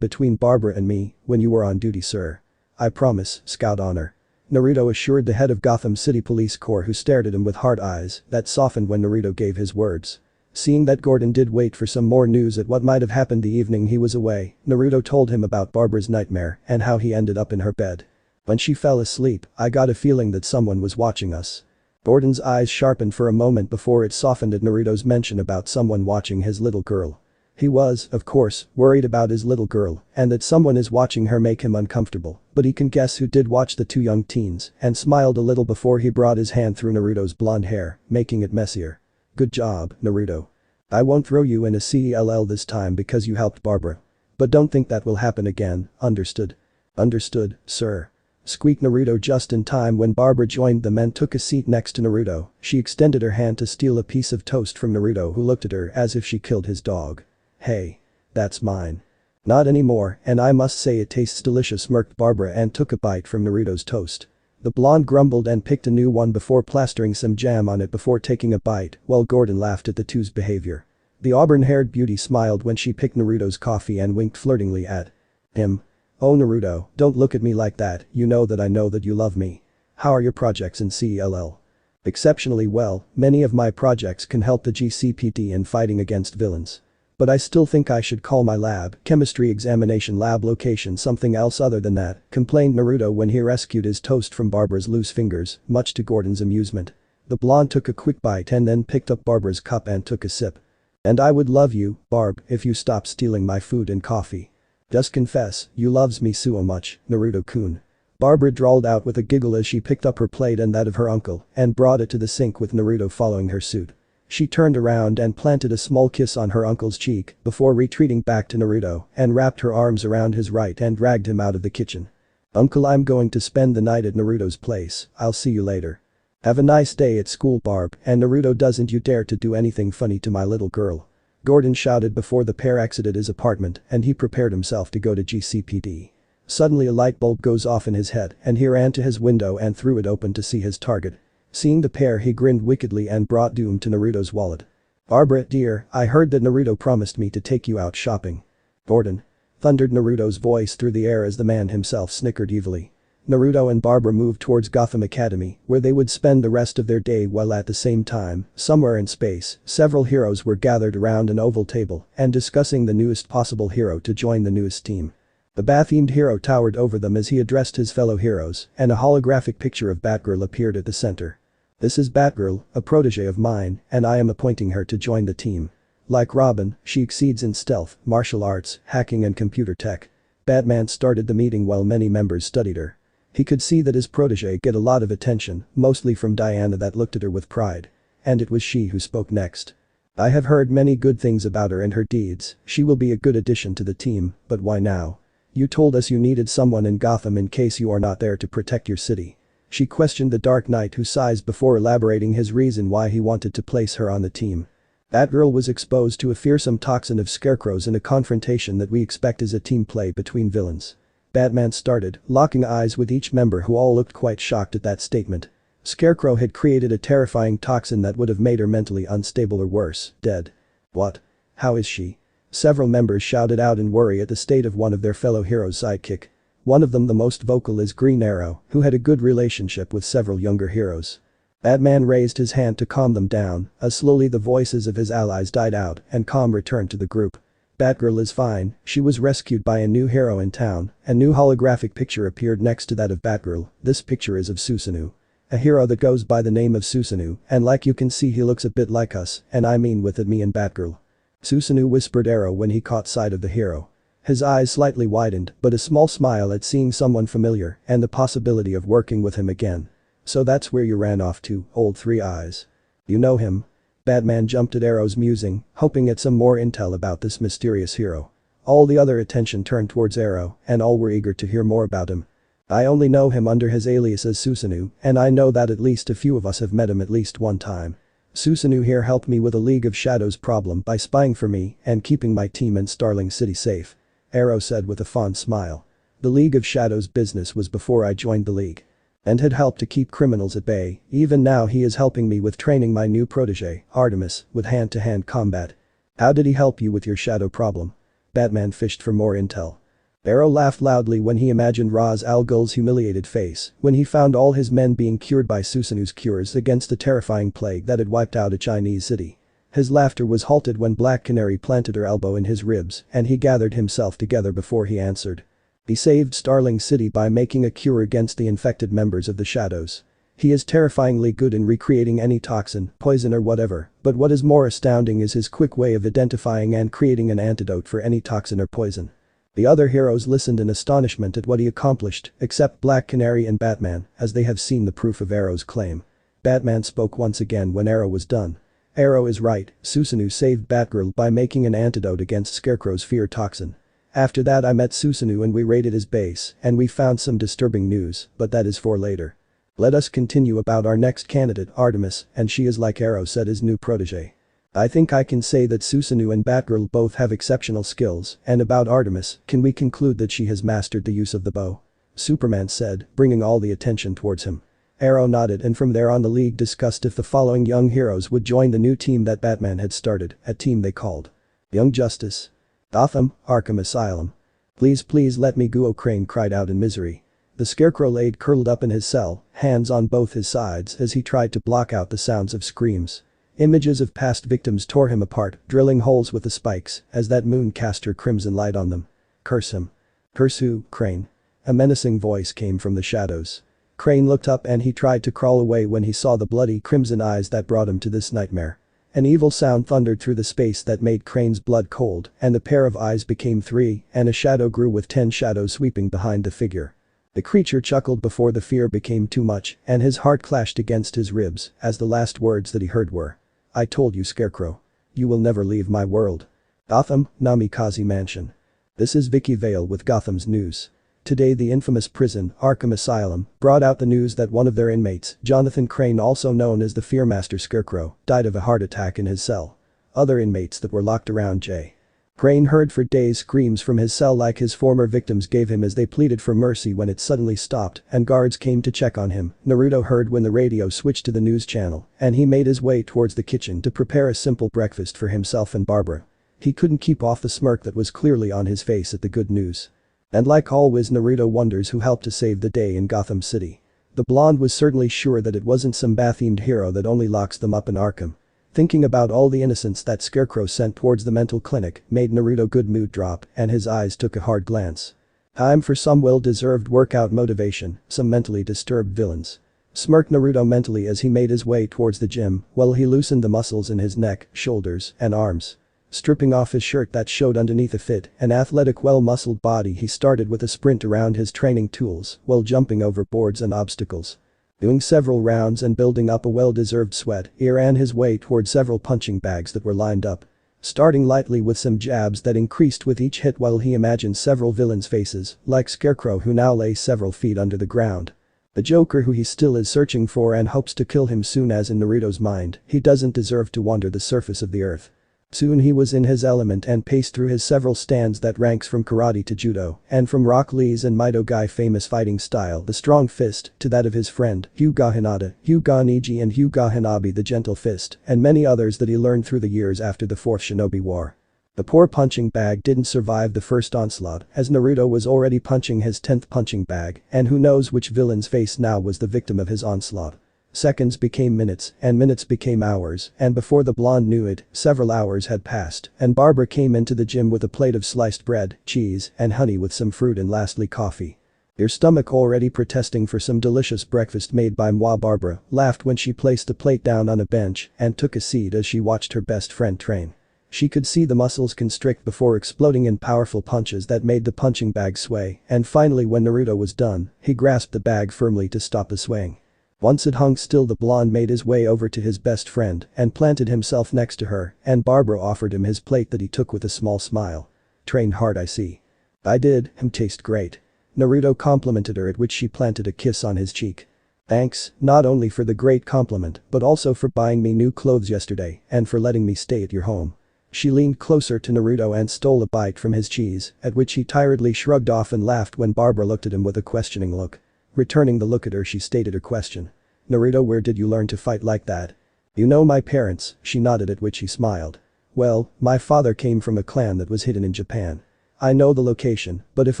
between Barbara and me when you were on duty, sir. I promise, Scout Honor. Naruto assured the head of Gotham City Police Corps, who stared at him with hard eyes that softened when Naruto gave his words. Seeing that Gordon did wait for some more news at what might have happened the evening he was away, Naruto told him about Barbara's nightmare and how he ended up in her bed. When she fell asleep, I got a feeling that someone was watching us. Gordon's eyes sharpened for a moment before it softened at Naruto's mention about someone watching his little girl. He was, of course, worried about his little girl and that someone is watching her make him uncomfortable, but he can guess who did watch the two young teens and smiled a little before he brought his hand through Naruto's blonde hair, making it messier. Good job, Naruto. I won't throw you in a cell this time because you helped Barbara. But don't think that will happen again, understood? Understood, sir. Squeaked Naruto just in time when Barbara joined them and took a seat next to Naruto. She extended her hand to steal a piece of toast from Naruto, who looked at her as if she killed his dog. Hey. That's mine. Not anymore, and I must say it tastes delicious, smirked Barbara and took a bite from Naruto's toast. The blonde grumbled and picked a new one before plastering some jam on it before taking a bite, while Gordon laughed at the two's behavior. The auburn-haired beauty smiled when she picked Naruto's coffee and winked flirtingly at him. Oh Naruto, don't look at me like that, you know that you love me. How are your projects in CLL? Exceptionally well, many of my projects can help the GCPD in fighting against villains. But I still think I should call my lab, chemistry examination lab location, something else other than that, complained Naruto when he rescued his toast from Barbara's loose fingers, much to Gordon's amusement. The blonde took a quick bite and then picked up Barbara's cup and took a sip. And I would love you, Barb, if you stopped stealing my food and coffee. Just confess, you loves me so much, Naruto-kun. Barbara drawled out with a giggle as she picked up her plate and that of her uncle and brought it to the sink with Naruto following her suit. She turned around and planted a small kiss on her uncle's cheek before retreating back to Naruto and wrapped her arms around his right and dragged him out of the kitchen. Uncle, I'm going to spend the night at Naruto's place, I'll see you later. Have a nice day at school, Barb, and Naruto, doesn't you dare to do anything funny to my little girl. Gordon shouted before the pair exited his apartment and he prepared himself to go to GCPD. Suddenly a light bulb goes off in his head and he ran to his window and threw it open to see his target. Seeing the pair, he grinned wickedly and brought doom to Naruto's wallet. Barbara, dear, I heard that Naruto promised me to take you out shopping. Gordon. Thundered Naruto's voice through the air as the man himself snickered evilly. Naruto and Barbara moved towards Gotham Academy, where they would spend the rest of their day, while at the same time, somewhere in space, several heroes were gathered around an oval table and discussing the newest possible hero to join the newest team. The bat-themed hero towered over them as he addressed his fellow heroes, and a holographic picture of Batgirl appeared at the center. This is Batgirl, a protege of mine, and I am appointing her to join the team. Like Robin, she exceeds in stealth, martial arts, hacking and computer tech. Batman started the meeting while many members studied her. He could see that his protege get a lot of attention, mostly from Diana, that looked at her with pride. And it was she who spoke next. I have heard many good things about her and her deeds. She will be a good addition to the team, but why now? You told us you needed someone in Gotham in case you are not there to protect your city. She questioned the Dark Knight, who sighs before elaborating his reason why he wanted to place her on the team. Batgirl was exposed to a fearsome toxin of Scarecrows in a confrontation that we expect is a team play between villains. Batman started, locking eyes with each member, who all looked quite shocked at that statement. Scarecrow had created a terrifying toxin that would have made her mentally unstable or worse, dead. What? How is she? Several members shouted out in worry at the state of one of their fellow heroes' sidekick. One of them, the most vocal, is Green Arrow, who had a good relationship with several younger heroes. Batman raised his hand to calm them down, as slowly the voices of his allies died out and calm returned to the group. Batgirl is fine, she was rescued by a new hero in town. A new holographic picture appeared next to that of Batgirl. This picture is of Susanoo. A hero that goes by the name of Susanoo, and like you can see, he looks a bit like us, and I mean with it me and Batgirl. Susanoo, whispered Arrow when he caught sight of the hero. His eyes slightly widened, but a small smile at seeing someone familiar and the possibility of working with him again. So that's where you ran off to, old Three Eyes. You know him? Batman jumped at Arrow's musing, hoping at some more intel about this mysterious hero. All the other attention turned towards Arrow, and all were eager to hear more about him. I only know him under his alias as Susanoo, and I know that at least a few of us have met him at least one time. Susanoo here helped me with a League of Shadows problem by spying for me and keeping my team in Starling City safe. Arrow said with a fond smile. The League of Shadows business was before I joined the League. And had helped to keep criminals at bay. Even now he is helping me with training my new protege, Artemis, with hand-to-hand combat. How did he help you with your shadow problem? Batman fished for more intel. Arrow laughed loudly when he imagined Ra's al Ghul's humiliated face when he found all his men being cured by Susanoo's cures against the terrifying plague that had wiped out a Chinese city. His laughter was halted when Black Canary planted her elbow in his ribs and he gathered himself together before he answered. He saved Starling City by making a cure against the infected members of the shadows. He is terrifyingly good in recreating any toxin, poison or whatever, but what is more astounding is his quick way of identifying and creating an antidote for any toxin or poison. The other heroes listened in astonishment at what he accomplished, except Black Canary and Batman, as they have seen the proof of Arrow's claim. Batman spoke once again when Arrow was done. Arrow is right, Susanoo saved Batgirl by making an antidote against Scarecrow's fear toxin. After that I met Susanoo and we raided his base, and we found some disturbing news, but that is for later. Let us continue about our next candidate, Artemis, and she is like Arrow said his new protege. I think I can say that Susanoo and Batgirl both have exceptional skills, and about Artemis, can we conclude that she has mastered the use of the bow? Superman said, bringing all the attention towards him. Arrow nodded and from there on the League discussed if the following young heroes would join the new team that Batman had started, a team they called Young Justice. Gotham, Arkham Asylum. Please let me go, Crane cried out in misery. The Scarecrow laid curled up in his cell, hands on both his sides as he tried to block out the sounds of screams. Images of past victims tore him apart, drilling holes with the spikes as that moon cast her crimson light on them. Curse him. Curse who, Crane? A menacing voice came from the shadows. Crane looked up and he tried to crawl away when he saw the bloody crimson eyes that brought him to this nightmare. An evil sound thundered through the space that made Crane's blood cold, and the pair of eyes became 3, and a shadow grew with 10 shadows sweeping behind the figure. The creature chuckled before the fear became too much, and his heart clashed against his ribs as the last words that he heard were, "I told you, Scarecrow. You will never leave my world." Gotham, Namikaze Mansion. This is Vicky Vale with Gotham's news. Today the infamous prison, Arkham Asylum, brought out the news that one of their inmates, Jonathan Crane also known as the Fearmaster Scarecrow, died of a heart attack in his cell. Other inmates that were locked around J. Crane heard for days screams from his cell like his former victims gave him as they pleaded for mercy when it suddenly stopped and guards came to check on him. Naruto heard when the radio switched to the news channel and he made his way towards the kitchen to prepare a simple breakfast for himself and Barbara. He couldn't keep off the smirk that was clearly on his face at the good news. And like always Naruto wonders who helped to save the day in Gotham City. The blonde was certainly sure that it wasn't some Bath-themed hero that only locks them up in Arkham. Thinking about all the innocents that Scarecrow sent towards the mental clinic made Naruto good mood drop and his eyes took a hard glance. Time for some well-deserved workout motivation, some mentally disturbed villains. Smirked Naruto mentally as he made his way towards the gym while he loosened the muscles in his neck, shoulders, and arms. Stripping off his shirt that showed underneath a fit and athletic well-muscled body he started with a sprint around his training tools while jumping over boards and obstacles. Doing several rounds and building up a well-deserved sweat, he ran his way toward several punching bags that were lined up. Starting lightly with some jabs that increased with each hit while he imagined several villains' faces, like Scarecrow who now lay several feet under the ground. The Joker who he still is searching for and hopes to kill him soon as in Naruto's mind, he doesn't deserve to wander the surface of the earth. Soon he was in his element and paced through his several stands that ranks from karate to judo, and from Rock Lee's and Mido Guy famous fighting style the strong fist to that of his friend Hyuga Hinata, Hyuga Niji and Hyuga Hanabi the gentle fist, and many others that he learned through the years after the Fourth Shinobi War. The poor punching bag didn't survive the first onslaught as Naruto was already punching his 10th punching bag, and who knows which villain's face now was the victim of his onslaught. Seconds became minutes, and minutes became hours, and before the blonde knew it, several hours had passed, and Barbara came into the gym with a plate of sliced bread, cheese, and honey with some fruit and lastly coffee. Your stomach already protesting for some delicious breakfast made by moi. Barbara laughed when she placed the plate down on a bench and took a seat as she watched her best friend train. She could see the muscles constrict before exploding in powerful punches that made the punching bag sway, and finally when Naruto was done, he grasped the bag firmly to stop the swaying. Once it hung still the blonde made his way over to his best friend and planted himself next to her and Barbara offered him his plate that he took with a small smile. "Train hard I see." "I did, him taste great." Naruto complimented her at which she planted a kiss on his cheek. "Thanks, not only for the great compliment but also for buying me new clothes yesterday and for letting me stay at your home." She leaned closer to Naruto and stole a bite from his cheese, at which he tiredly shrugged off and laughed when Barbara looked at him with a questioning look. Returning the look at her she stated her question. "Naruto, where did you learn to fight like that?" "You know my parents," she nodded at which he smiled. "Well, my father came from a clan that was hidden in Japan. I know the location, but if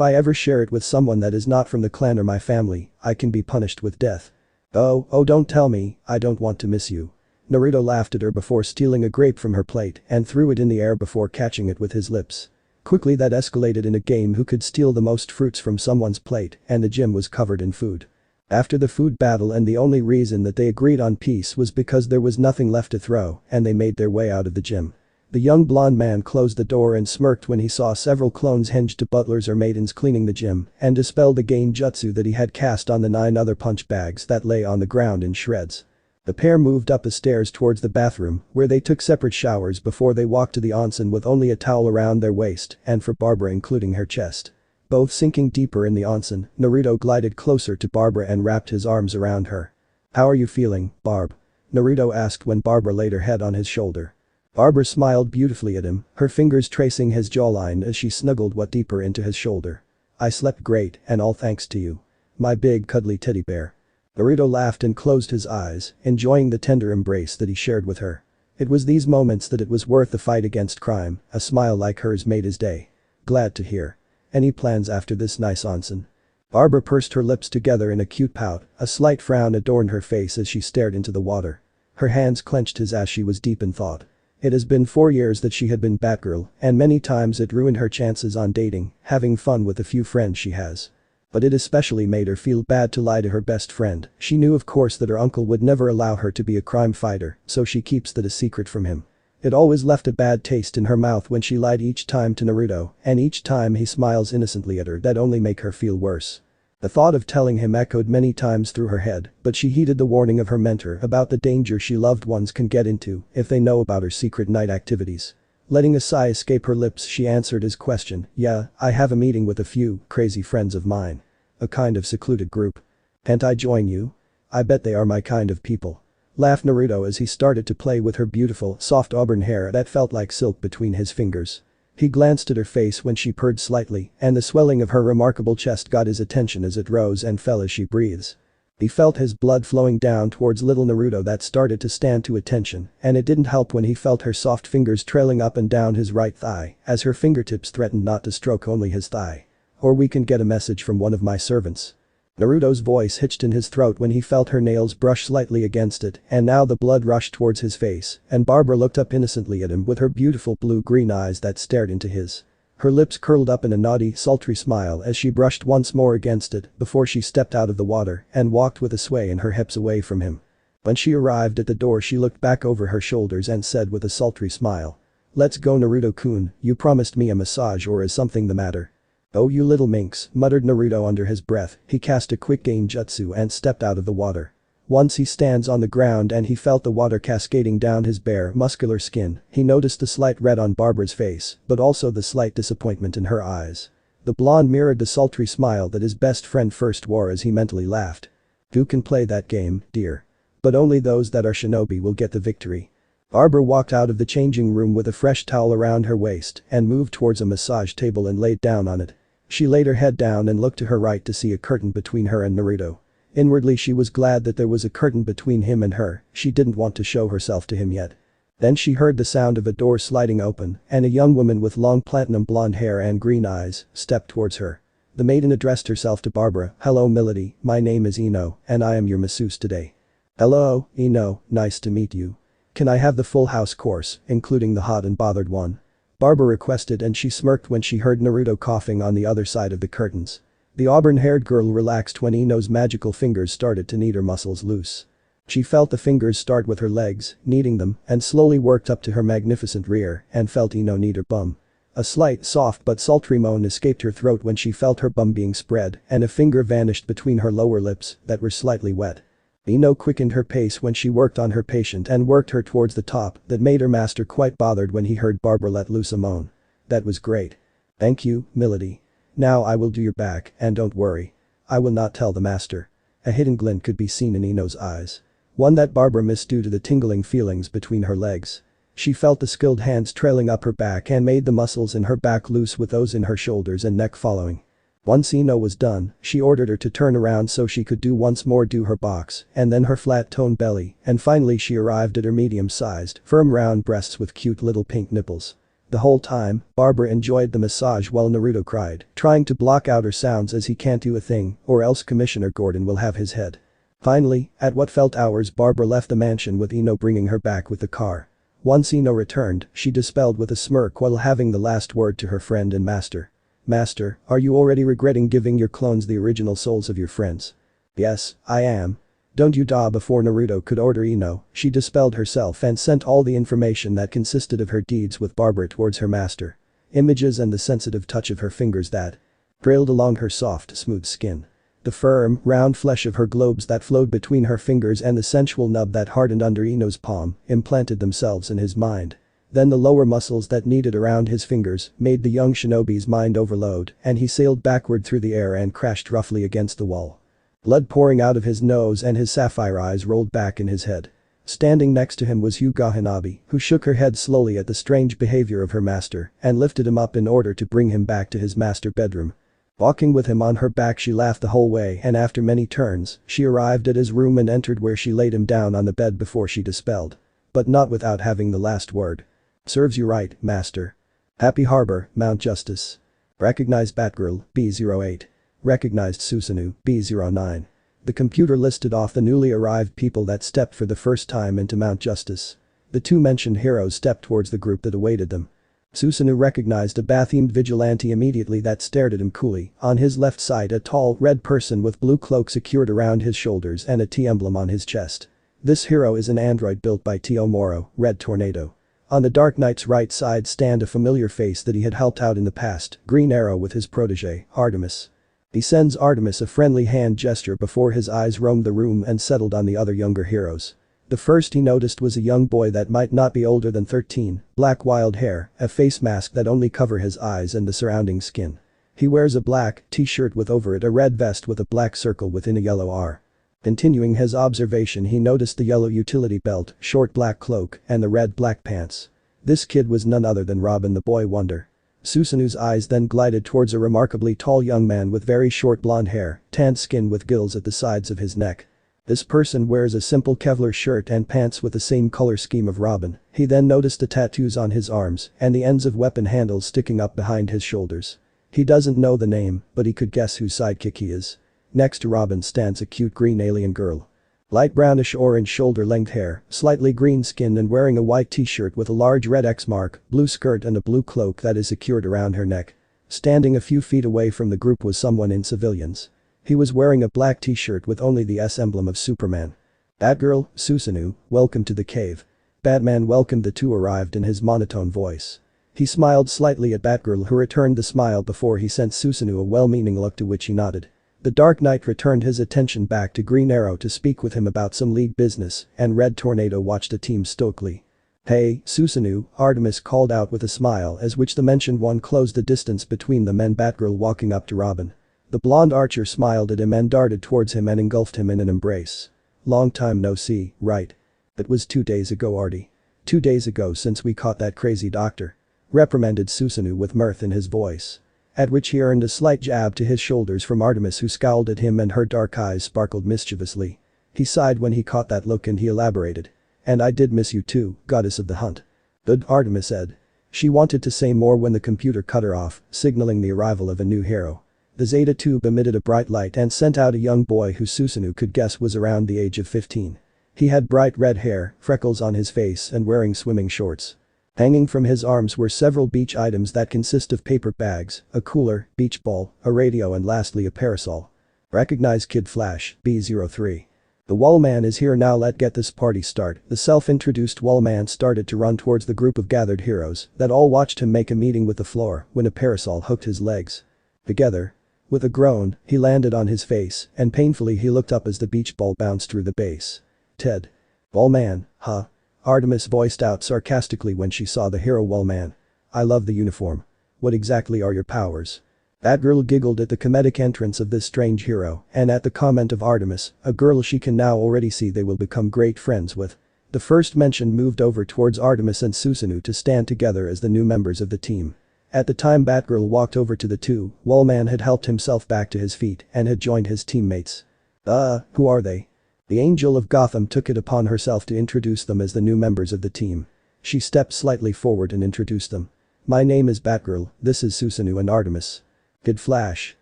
I ever share it with someone that is not from the clan or my family, I can be punished with death." Oh, don't tell me, I don't want to miss you." Naruto laughed at her before stealing a grape from her plate and threw it in the air before catching it with his lips. Quickly that escalated in a game who could steal the most fruits from someone's plate, and the gym was covered in food. After the food battle, and the only reason that they agreed on peace was because there was nothing left to throw, and they made their way out of the gym. The young blonde man closed the door and smirked when he saw several clones hinged to butlers or maidens cleaning the gym, and dispelled the genjutsu that he had cast on the 9 other punch bags that lay on the ground in shreds. The pair moved up the stairs towards the bathroom, where they took separate showers before they walked to the onsen with only a towel around their waist and for Barbara including her chest. Both sinking deeper in the onsen, Naruto glided closer to Barbara and wrapped his arms around her. "How are you feeling, Barb?" Naruto asked when Barbara laid her head on his shoulder. Barbara smiled beautifully at him, her fingers tracing his jawline as she snuggled what deeper into his shoulder. "I slept great, and all thanks to you. My big cuddly teddy bear." Naruto laughed and closed his eyes, enjoying the tender embrace that he shared with her. It was these moments that it was worth the fight against crime. A smile like hers made his day. "Glad to hear. Any plans after this nice onsen?" Barbara pursed her lips together in a cute pout, a slight frown adorned her face as she stared into the water. Her hands clenched as she was deep in thought. It has been 4 years that she had been Batgirl, and many times it ruined her chances on dating, having fun with the few friends she has. But it especially made her feel bad to lie to her best friend. She knew of course that her uncle would never allow her to be a crime fighter, so she keeps that a secret from him. It always left a bad taste in her mouth when she lied each time to Naruto, and each time he smiles innocently at her that only make her feel worse. The thought of telling him echoed many times through her head, but she heeded the warning of her mentor about the danger she loved ones can get into if they know about her secret night activities. Letting a sigh escape her lips, she answered his question. "Yeah, I have a meeting with a few crazy friends of mine. A kind of secluded group. Can't I join you? I bet they are my kind of people." Laughed Naruto as he started to play with her beautiful, soft auburn hair that felt like silk between his fingers. He glanced at her face when she purred slightly, and the swelling of her remarkable chest got his attention as it rose and fell as she breathes. He felt his blood flowing down towards little Naruto that started to stand to attention, and it didn't help when he felt her soft fingers trailing up and down his right thigh as her fingertips threatened not to stroke only his thigh. "Or we can get a message from one of my servants." Naruto's voice hitched in his throat when he felt her nails brush slightly against it, and now the blood rushed towards his face, and Barbara looked up innocently at him with her beautiful blue-green eyes that stared into his. Her lips curled up in a naughty, sultry smile as she brushed once more against it before she stepped out of the water and walked with a sway in her hips away from him. When she arrived at the door, she looked back over her shoulders and said with a sultry smile, "Let's go, Naruto-kun, you promised me a massage, or is something the matter?" "Oh, you little minx," muttered Naruto under his breath. He cast a quick genjutsu and stepped out of the water. Once he stands on the ground and he felt the water cascading down his bare, muscular skin, he noticed the slight red on Barbara's face, but also the slight disappointment in her eyes. The blonde mirrored the sultry smile that his best friend first wore as he mentally laughed. "You can play that game, dear. But only those that are shinobi will get the victory." Barbara walked out of the changing room with a fresh towel around her waist and moved towards a massage table and laid down on it. She laid her head down and looked to her right to see a curtain between her and Naruto. Inwardly she was glad that there was a curtain between him and her. She didn't want to show herself to him yet. Then she heard the sound of a door sliding open, and a young woman with long platinum blonde hair and green eyes stepped towards her. The maiden addressed herself to Barbara. "Hello Milady, my name is Ino, and I am your masseuse today." "Hello, Ino, nice to meet you. Can I have the full house course, including the hot and bothered one?" Barbara requested, and she smirked when she heard Naruto coughing on the other side of the curtains. The auburn-haired girl relaxed when Ino's magical fingers started to knead her muscles loose. She felt the fingers start with her legs, kneading them, and slowly worked up to her magnificent rear and felt Ino knead her bum. A slight, soft but sultry moan escaped her throat when she felt her bum being spread, and a finger vanished between her lower lips that were slightly wet. Ino quickened her pace when she worked on her patient and worked her towards the top. That made her master quite bothered when he heard Barbara let loose a moan. "That was great. Thank you, Milady. Now I will do your back, and don't worry. I will not tell the master." A hidden glint could be seen in Ino's eyes. One that Barbara missed due to the tingling feelings between her legs. She felt the skilled hands trailing up her back and made the muscles in her back loose with those in her shoulders and neck following. Once Ino was done, she ordered her to turn around so she could once more do her box, and then her flat-toned belly, and finally she arrived at her medium-sized, firm round breasts with cute little pink nipples. The whole time, Barbara enjoyed the massage while Naruto cried, trying to block out her sounds as he can't do a thing, or else Commissioner Gordon will have his head. Finally, at what felt hours Barbara left the mansion with Ino bringing her back with the car. Once Ino returned, she dispelled with a smirk while having the last word to her friend and master. "Master, are you already regretting giving your clones the original souls of your friends?" "Yes, I am." "Don't you die before Naruto could order Ino," she dispelled herself and sent all the information that consisted of her deeds with Barbara towards her master. Images and the sensitive touch of her fingers that trailed along her soft, smooth skin. The firm, round flesh of her globes that flowed between her fingers and the sensual nub that hardened under Ino's palm implanted themselves in his mind. Then the lower muscles that kneaded around his fingers made the young shinobi's mind overload and he sailed backward through the air and crashed roughly against the wall. Blood pouring out of his nose and his sapphire eyes rolled back in his head. Standing next to him was Hyuga Hanabi, who shook her head slowly at the strange behavior of her master and lifted him up in order to bring him back to his master bedroom. Walking with him on her back she laughed the whole way and after many turns, she arrived at his room and entered where she laid him down on the bed before she dispelled. But not without having the last word. "Serves you right, master." "Happy Harbor, Mount Justice." Recognized Batgirl, B08. Recognized Susanoo, B09. The computer listed off the newly arrived people that stepped for the first time into Mount Justice. The two mentioned heroes stepped towards the group that awaited them. Susanoo recognized a bat-themed vigilante immediately that stared at him coolly. On his left side a tall, red person with blue cloak secured around his shoulders and a T emblem on his chest. This hero is an android built by T.O. Moro, Red Tornado. On the Dark Knight's right side stand a familiar face that he had helped out in the past, Green Arrow with his protege, Artemis. He sends Artemis a friendly hand gesture before his eyes roamed the room and settled on the other younger heroes. The first he noticed was a young boy that might not be older than 13, black wild hair, a face mask that only cover his eyes and the surrounding skin. He wears a black t-shirt with over it a red vest with a black circle within a yellow R. Continuing his observation he noticed the yellow utility belt, short black cloak, and the red black pants. This kid was none other than Robin the Boy Wonder. Susanoo's eyes then glided towards a remarkably tall young man with very short blonde hair, tanned skin with gills at the sides of his neck. This person wears a simple Kevlar shirt and pants with the same color scheme of Robin. He then noticed the tattoos on his arms and the ends of weapon handles sticking up behind his shoulders. He doesn't know the name, but he could guess whose sidekick he is. Next to Robin stands a cute green alien girl. Light brownish orange shoulder-length hair, slightly green skin and wearing a white t-shirt with a large red X mark, blue skirt and a blue cloak that is secured around her neck. Standing a few feet away from the group was someone in civilians. He was wearing a black t-shirt with only the S emblem of Superman. "Batgirl, Susanoo, welcome to the cave." Batman welcomed the two arrived in his monotone voice. He smiled slightly at Batgirl who returned the smile before he sent Susanoo a well-meaning look to which he nodded. The Dark Knight returned his attention back to Green Arrow to speak with him about some league business and Red Tornado watched the team stoically. "Hey, Susanoo," Artemis called out with a smile as which the mentioned one closed the distance between them and Batgirl walking up to Robin. The blonde archer smiled at him and darted towards him and engulfed him in an embrace. "Long time no see, right? That was 2 days ago, Artie. 2 days ago since we caught that crazy doctor," reprimanded Susanoo with mirth in his voice. At which he earned a slight jab to his shoulders from Artemis who scowled at him and her dark eyes sparkled mischievously. He sighed when he caught that look and he elaborated. "And I did miss you too, goddess of the hunt." "Good," Artemis said. She wanted to say more when the computer cut her off, signaling the arrival of a new hero. The Zeta tube emitted a bright light and sent out a young boy who Susanoo could guess was around the age of 15. He had bright red hair, freckles on his face and wearing swimming shorts. Hanging from his arms were several beach items that consist of paper bags, a cooler, beach ball, a radio and lastly a parasol. Recognize Kid Flash, B03. "The Wallman is here now, let's get this party start." The self-introduced Wallman started to run towards the group of gathered heroes that all watched him make a meeting with the floor when a parasol hooked his legs together. With a groan, he landed on his face and painfully he looked up as the beach ball bounced through the base. "Ted. Wallman, huh?" Artemis voiced out sarcastically when she saw the hero Wallman. "I love the uniform. What exactly are your powers?" Batgirl giggled at the comedic entrance of this strange hero and at the comment of Artemis, a girl she can now already see they will become great friends with. The first mentioned moved over towards Artemis and Susanoo to stand together as the new members of the team. At the time Batgirl walked over to the two, Wallman had helped himself back to his feet and had joined his teammates. Who are they?" The Angel of Gotham took it upon herself to introduce them as the new members of the team. She stepped slightly forward and introduced them. "My name is Batgirl, this is Susanoo and Artemis." "Kid Flash.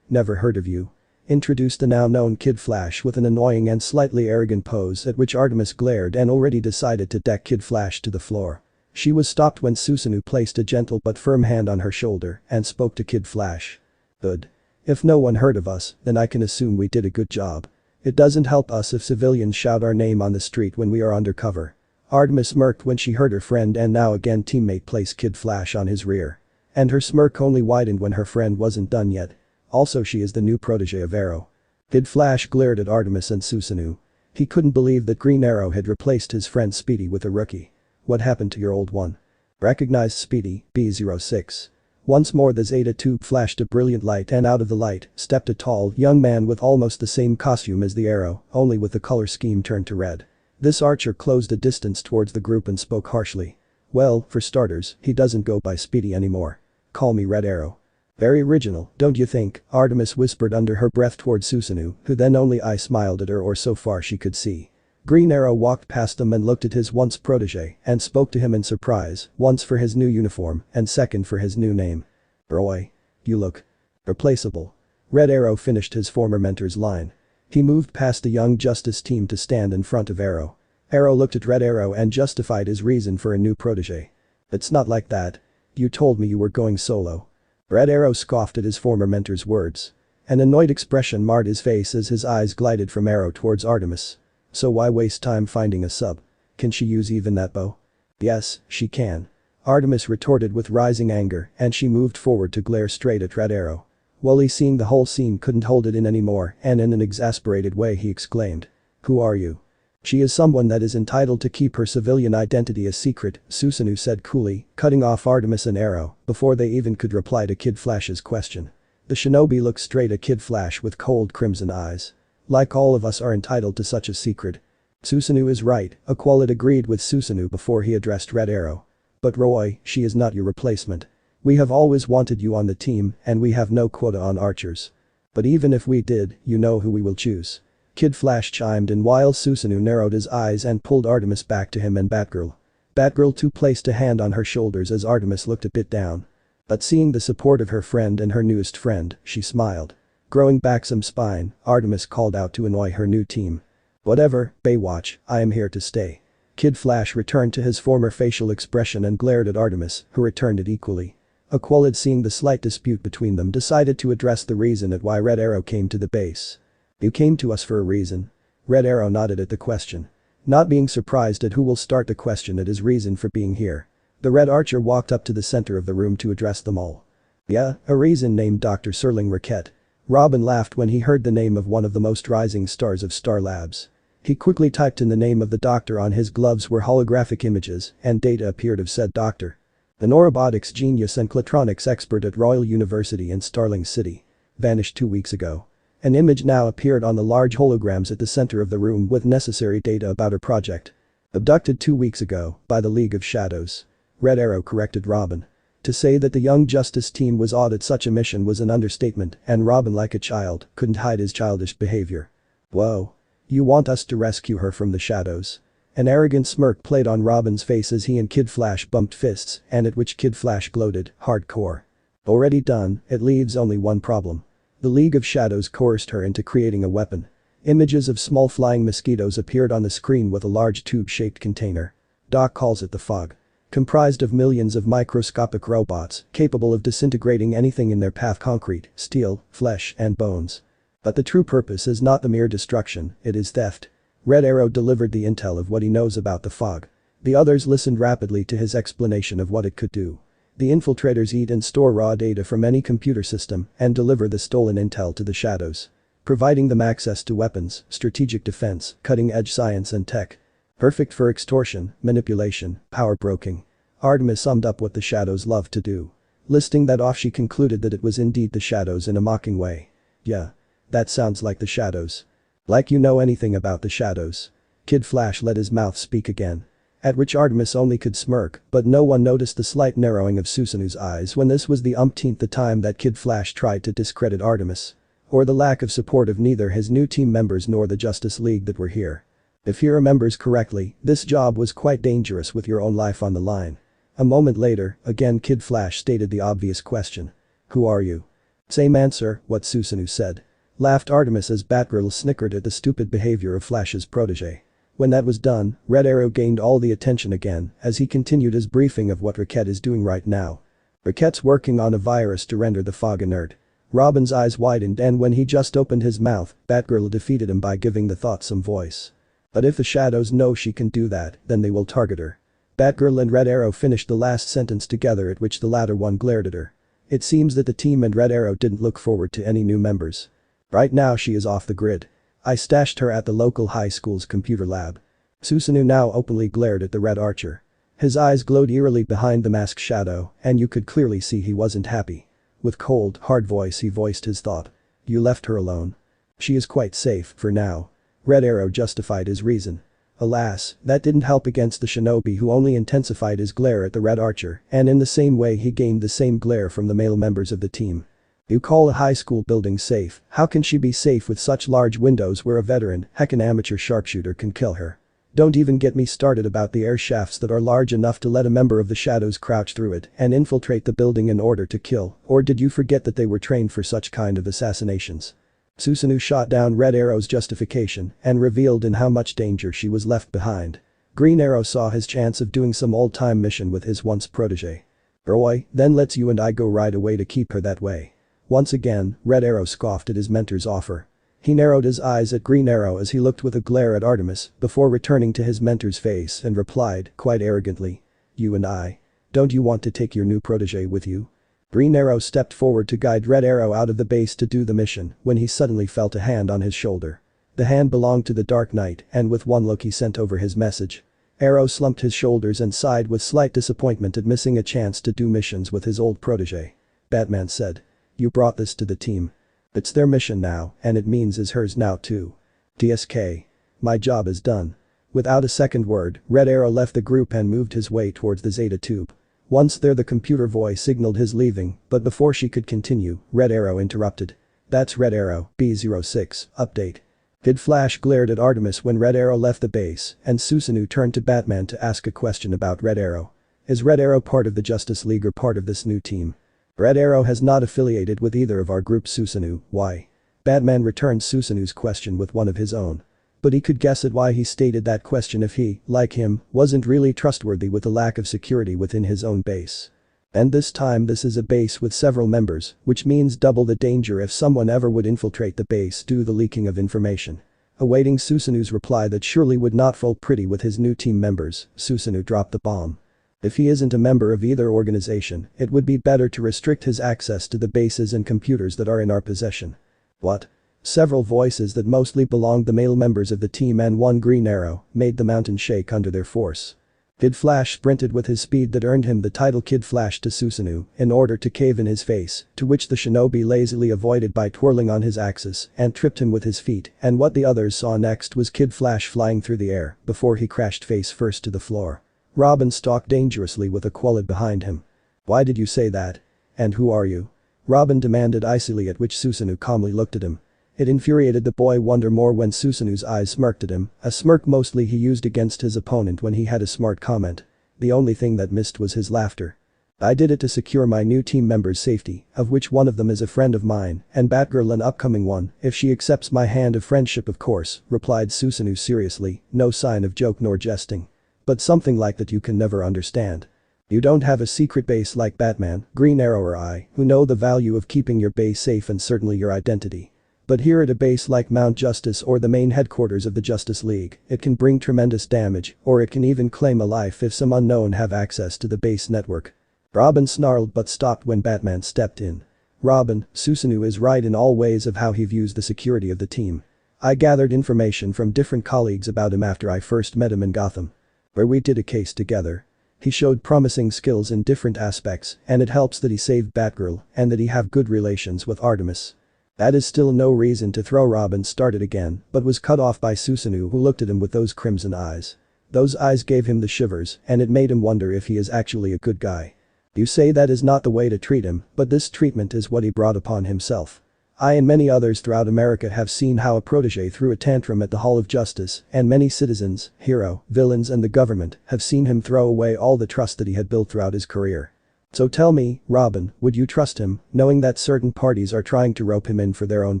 Never heard of you." introduced the now known Kid Flash with an annoying and slightly arrogant pose at which Artemis glared and already decided to deck Kid Flash to the floor. She was stopped when Susanoo placed a gentle but firm hand on her shoulder and spoke to Kid Flash. Good. If no one heard of us, then I can assume we did a good job. It doesn't help us if civilians shout our name on the street when we are undercover. Artemis smirked when she heard her friend and now again teammate place Kid Flash on his rear. And her smirk only widened when her friend wasn't done yet. Also, she is the new protege of Arrow. Kid Flash glared at Artemis and Susanoo. He couldn't believe that Green Arrow had replaced his friend Speedy with a rookie. What happened to your old one? Recognized Speedy, B06. Once more the Zeta tube flashed a brilliant light and out of the light stepped a tall, young man with almost the same costume as the Arrow, only with the color scheme turned to red. This archer closed a distance towards the group and spoke harshly. Well, for starters, he doesn't go by Speedy anymore. Call me Red Arrow. Very original, don't you think? Artemis whispered under her breath towards Susanoo, who then only smiled at her or so far she could see. Green Arrow walked past them and looked at his once protege and spoke to him in surprise, once for his new uniform and second for his new name. Roy. You look replaceable. Red Arrow finished his former mentor's line. He moved past the Young Justice team to stand in front of Arrow. Arrow looked at Red Arrow and justified his reason for a new protege. It's not like that. You told me you were going solo. Red Arrow scoffed at his former mentor's words. An annoyed expression marred his face as his eyes glided from Arrow towards Artemis. So why waste time finding a sub? Can she use even that bow? Yes, she can. Artemis retorted with rising anger and she moved forward to glare straight at Red Arrow. Wally, seeing the whole scene, couldn't hold it in anymore and in an exasperated way he exclaimed. Who are you? She is someone that is entitled to keep her civilian identity a secret, Susanoo said coolly, cutting off Artemis and Arrow before they even could reply to Kid Flash's question. The shinobi looked straight at Kid Flash with cold crimson eyes. Like all of us are entitled to such a secret. Susanoo is right, Aqualid agreed with Susanoo before he addressed Red Arrow. But Roy, she is not your replacement. We have always wanted you on the team and we have no quota on archers. But even if we did, you know who we will choose. Kid Flash chimed in while Susanoo narrowed his eyes and pulled Artemis back to him and Batgirl. Batgirl too placed a hand on her shoulders as Artemis looked a bit down. But seeing the support of her friend and her newest friend, she smiled. Growing back some spine, Artemis called out to annoy her new team. Whatever, Baywatch, I am here to stay. Kid Flash returned to his former facial expression and glared at Artemis, who returned it equally. Aqualid, seeing the slight dispute between them, decided to address the reason at why Red Arrow came to the base. You came to us for a reason. Red Arrow nodded at the question. Not being surprised at who will start the question at his reason for being here. The Red Archer walked up to the center of the room to address them all. Yeah, a reason named Dr. Serling Raquette. Robin laughed when he heard the name of one of the most rising stars of Star Labs. He quickly typed in the name of the doctor on his gloves where holographic images and data appeared of said doctor. The neurobotics genius and clatronics expert at Royal University in Starling City. Vanished 2 weeks ago. An image now appeared on the large holograms at the center of the room with necessary data about her project. Abducted 2 weeks ago by the League of Shadows. Red Arrow corrected Robin. To say that the Young Justice team was odd at such a mission was an understatement and Robin, like a child, couldn't hide his childish behavior. Whoa. You want us to rescue her from the shadows? An arrogant smirk played on Robin's face as he and Kid Flash bumped fists and at which Kid Flash gloated, hardcore. Already done, it leaves only one problem. The League of Shadows coerced her into creating a weapon. Images of small flying mosquitoes appeared on the screen with a large tube-shaped container. Doc calls it the Fog. Comprised of millions of microscopic robots capable of disintegrating anything in their path: concrete, steel, flesh, and bones. But the true purpose is not the mere destruction, it is theft. Red Arrow delivered the intel of what he knows about the Fog. The others listened rapidly to his explanation of what it could do. The infiltrators eat and store raw data from any computer system and deliver the stolen intel to the shadows. Providing them access to weapons, strategic defense, cutting-edge science and tech. Perfect for extortion, manipulation, power broking. Artemis summed up what the shadows love to do. Listing that off, she concluded that it was indeed the shadows in a mocking way. Yeah. That sounds like the shadows. Like you know anything about the shadows. Kid Flash let his mouth speak again. At which Artemis only could smirk, but no one noticed the slight narrowing of Susanoo's eyes when this was the umpteenth time that Kid Flash tried to discredit Artemis. Or the lack of support of neither his new team members nor the Justice League that were here. If he remembers correctly, this job was quite dangerous with your own life on the line. A moment later, again Kid Flash stated the obvious question. Who are you? Same answer, what Susanoo said. Laughed Artemis as Batgirl snickered at the stupid behavior of Flash's protege. When that was done, Red Arrow gained all the attention again as he continued his briefing of what Rocket is doing right now. Rocket's working on a virus to render the fog inert. Robin's eyes widened and when he just opened his mouth, Batgirl defeated him by giving the thought some voice. But if the shadows know she can do that, then they will target her. Batgirl and Red Arrow finished the last sentence together at which the latter one glared at her. It seems that the team and Red Arrow didn't look forward to any new members. Right now she is off the grid. I stashed her at the local high school's computer lab. Susanoo now openly glared at the Red Archer. His eyes glowed eerily behind the masked shadow, and you could clearly see he wasn't happy. With cold, hard voice he voiced his thought. You left her alone. She is quite safe, for now. Red Arrow justified his reason. Alas, that didn't help against the shinobi who only intensified his glare at the Red Archer, and in the same way he gained the same glare from the male members of the team. You call a high school building safe, how can she be safe with such large windows where a veteran, heck an amateur sharpshooter can kill her? Don't even get me started about the air shafts that are large enough to let a member of the shadows crouch through it and infiltrate the building in order to kill, or did you forget that they were trained for such kind of assassinations? Susanoo shot down Red Arrow's justification and revealed in how much danger she was left behind. Green Arrow saw his chance of doing some old-time mission with his once protege. Boy, then let's you and I go right away to keep her that way. Once again, Red Arrow scoffed at his mentor's offer. He narrowed his eyes at Green Arrow as he looked with a glare at Artemis before returning to his mentor's face and replied, quite arrogantly. You and I. Don't you want to take your new protege with you? Green Arrow stepped forward to guide Red Arrow out of the base to do the mission when he suddenly felt a hand on his shoulder. The hand belonged to the Dark Knight and with one look he sent over his message. Arrow slumped his shoulders and sighed with slight disappointment at missing a chance to do missions with his old protege. Batman said. You brought this to the team. It's their mission now, and it means it's hers now too. TSK. My job is done. Without a second word, Red Arrow left the group and moved his way towards the Zeta tube. Once there the computer voice signaled his leaving, but before she could continue, Red Arrow interrupted. That's Red Arrow, B06, update. Kid Flash glared at Artemis when Red Arrow left the base, and Susanoo turned to Batman to ask a question about Red Arrow. Is Red Arrow part of the Justice League or part of this new team? Red Arrow has not affiliated with either of our groups, Susanoo, why? Batman returned Susanoo's question with one of his own. But he could guess at why he stated that question if he, like him, wasn't really trustworthy with the lack of security within his own base. And this time this is a base with several members, which means double the danger if someone ever would infiltrate the base due to the leaking of information. Awaiting Susanoo's reply that surely would not fall pretty with his new team members, Susanoo dropped the bomb. If he isn't a member of either organization, it would be better to restrict his access to the bases and computers that are in our possession. What? Several voices that mostly belonged the male members of the team and one Green Arrow made the mountain shake under their force. Kid Flash sprinted with his speed that earned him the title Kid Flash to Susanoo in order to cave in his face, to which the shinobi lazily avoided by twirling on his axis and tripped him with his feet, and what the others saw next was Kid Flash flying through the air before he crashed face first to the floor. Robin stalked dangerously with a Quallid behind him. Why did you say that? And who are you? Robin demanded icily, at which Susanoo calmly looked at him. It infuriated the boy wonder more when Susanoo's eyes smirked at him, a smirk mostly he used against his opponent when he had a smart comment. The only thing that missed was his laughter. I did it to secure my new team members' safety, of which one of them is a friend of mine, and Batgirl an upcoming one, if she accepts my hand of friendship of course, replied Susanoo seriously, no sign of joke nor jesting. But something like that you can never understand. You don't have a secret base like Batman, Green Arrow or I, who know the value of keeping your base safe and certainly your identity. But here at a base like Mount Justice or the main headquarters of the Justice League, it can bring tremendous damage, or it can even claim a life if some unknown have access to the base network. Robin snarled but stopped when Batman stepped in. Robin, Susanoo is right in all ways of how he views the security of the team. I gathered information from different colleagues about him after I first met him in Gotham. Where we did a case together. He showed promising skills in different aspects, and it helps that he saved Batgirl and that he have good relations with Artemis. That is still no reason to throw. Robin started again, but was cut off by Susanoo, who looked at him with those crimson eyes. Those eyes gave him the shivers, and it made him wonder if he is actually a good guy. You say that is not the way to treat him, but this treatment is what he brought upon himself. I and many others throughout America have seen how a protege threw a tantrum at the Hall of Justice, and many citizens, hero, villains and the government have seen him throw away all the trust that he had built throughout his career. So tell me, Robin, would you trust him, knowing that certain parties are trying to rope him in for their own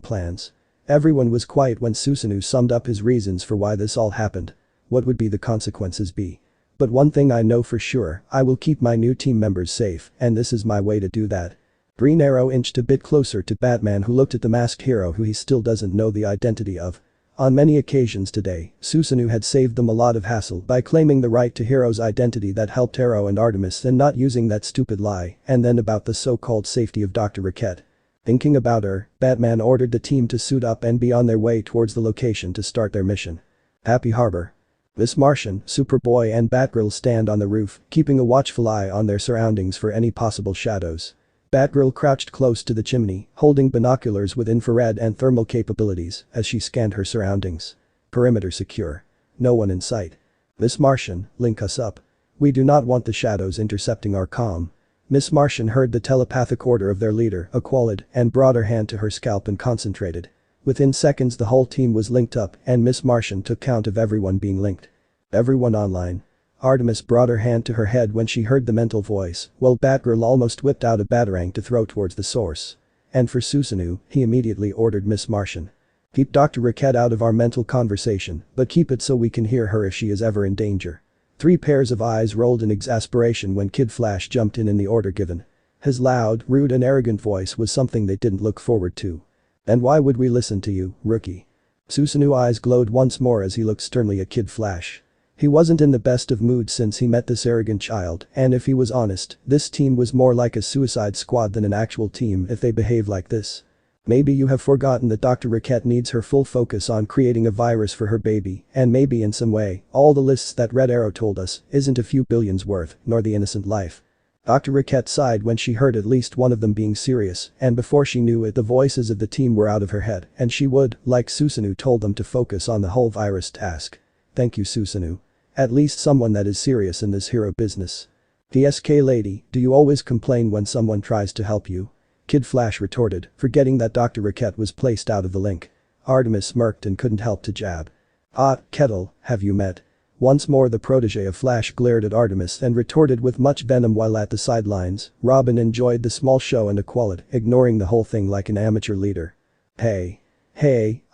plans? Everyone was quiet when Susanoo summed up his reasons for why this all happened. What would be the consequences be? But one thing I know for sure, I will keep my new team members safe, and this is my way to do that. Green Arrow inched a bit closer to Batman, who looked at the masked hero who he still doesn't know the identity of. On many occasions today, Susanoo had saved them a lot of hassle by claiming the right to Hero's identity that helped Arrow and Artemis and not using that stupid lie, and then about the so-called safety of Dr. Riquette. Thinking about her, Batman ordered the team to suit up and be on their way towards the location to start their mission. Happy Harbor. Miss Martian, Superboy and Batgirl stand on the roof, keeping a watchful eye on their surroundings for any possible shadows. Batgirl crouched close to the chimney, holding binoculars with infrared and thermal capabilities as she scanned her surroundings. Perimeter secure. No one in sight. Miss Martian, link us up. We do not want the shadows intercepting our comm. Miss Martian heard the telepathic order of their leader, Aqualid, and brought her hand to her scalp and concentrated. Within seconds the whole team was linked up and Miss Martian took count of everyone being linked. Everyone online. Artemis brought her hand to her head when she heard the mental voice, while Batgirl almost whipped out a batarang to throw towards the source. And for Susanoo, he immediately ordered Miss Martian. Keep Dr. Riquette out of our mental conversation, but keep it so we can hear her if she is ever in danger. 3 pairs of eyes rolled in exasperation when Kid Flash jumped in the order given. His loud, rude and arrogant voice was something they didn't look forward to. And why would we listen to you, rookie? Susanoo's eyes glowed once more as he looked sternly at Kid Flash. He wasn't in the best of moods since he met this arrogant child, and if he was honest, this team was more like a suicide squad than an actual team if they behave like this. Maybe you have forgotten that Dr. Riquette needs her full focus on creating a virus for her baby, and maybe in some way, all the lists that Red Arrow told us isn't a few billions worth, nor the innocent life. Dr. Riquette sighed when she heard at least one of them being serious, and before she knew it the voices of the team were out of her head, and she would, like Susanoo told them to focus on the whole virus task. Thank you Susanoo. At least someone that is serious in this hero business. DSK lady, do you always complain when someone tries to help you? Kid Flash retorted, forgetting that Dr. Riquette was placed out of the link. Artemis smirked and couldn't help to jab. Ah, Kettle, have you met? Once more the protege of Flash glared at Artemis and retorted with much venom while at the sidelines. Robin enjoyed the small show and Aqualid, ignoring the whole thing like an amateur leader. Hey,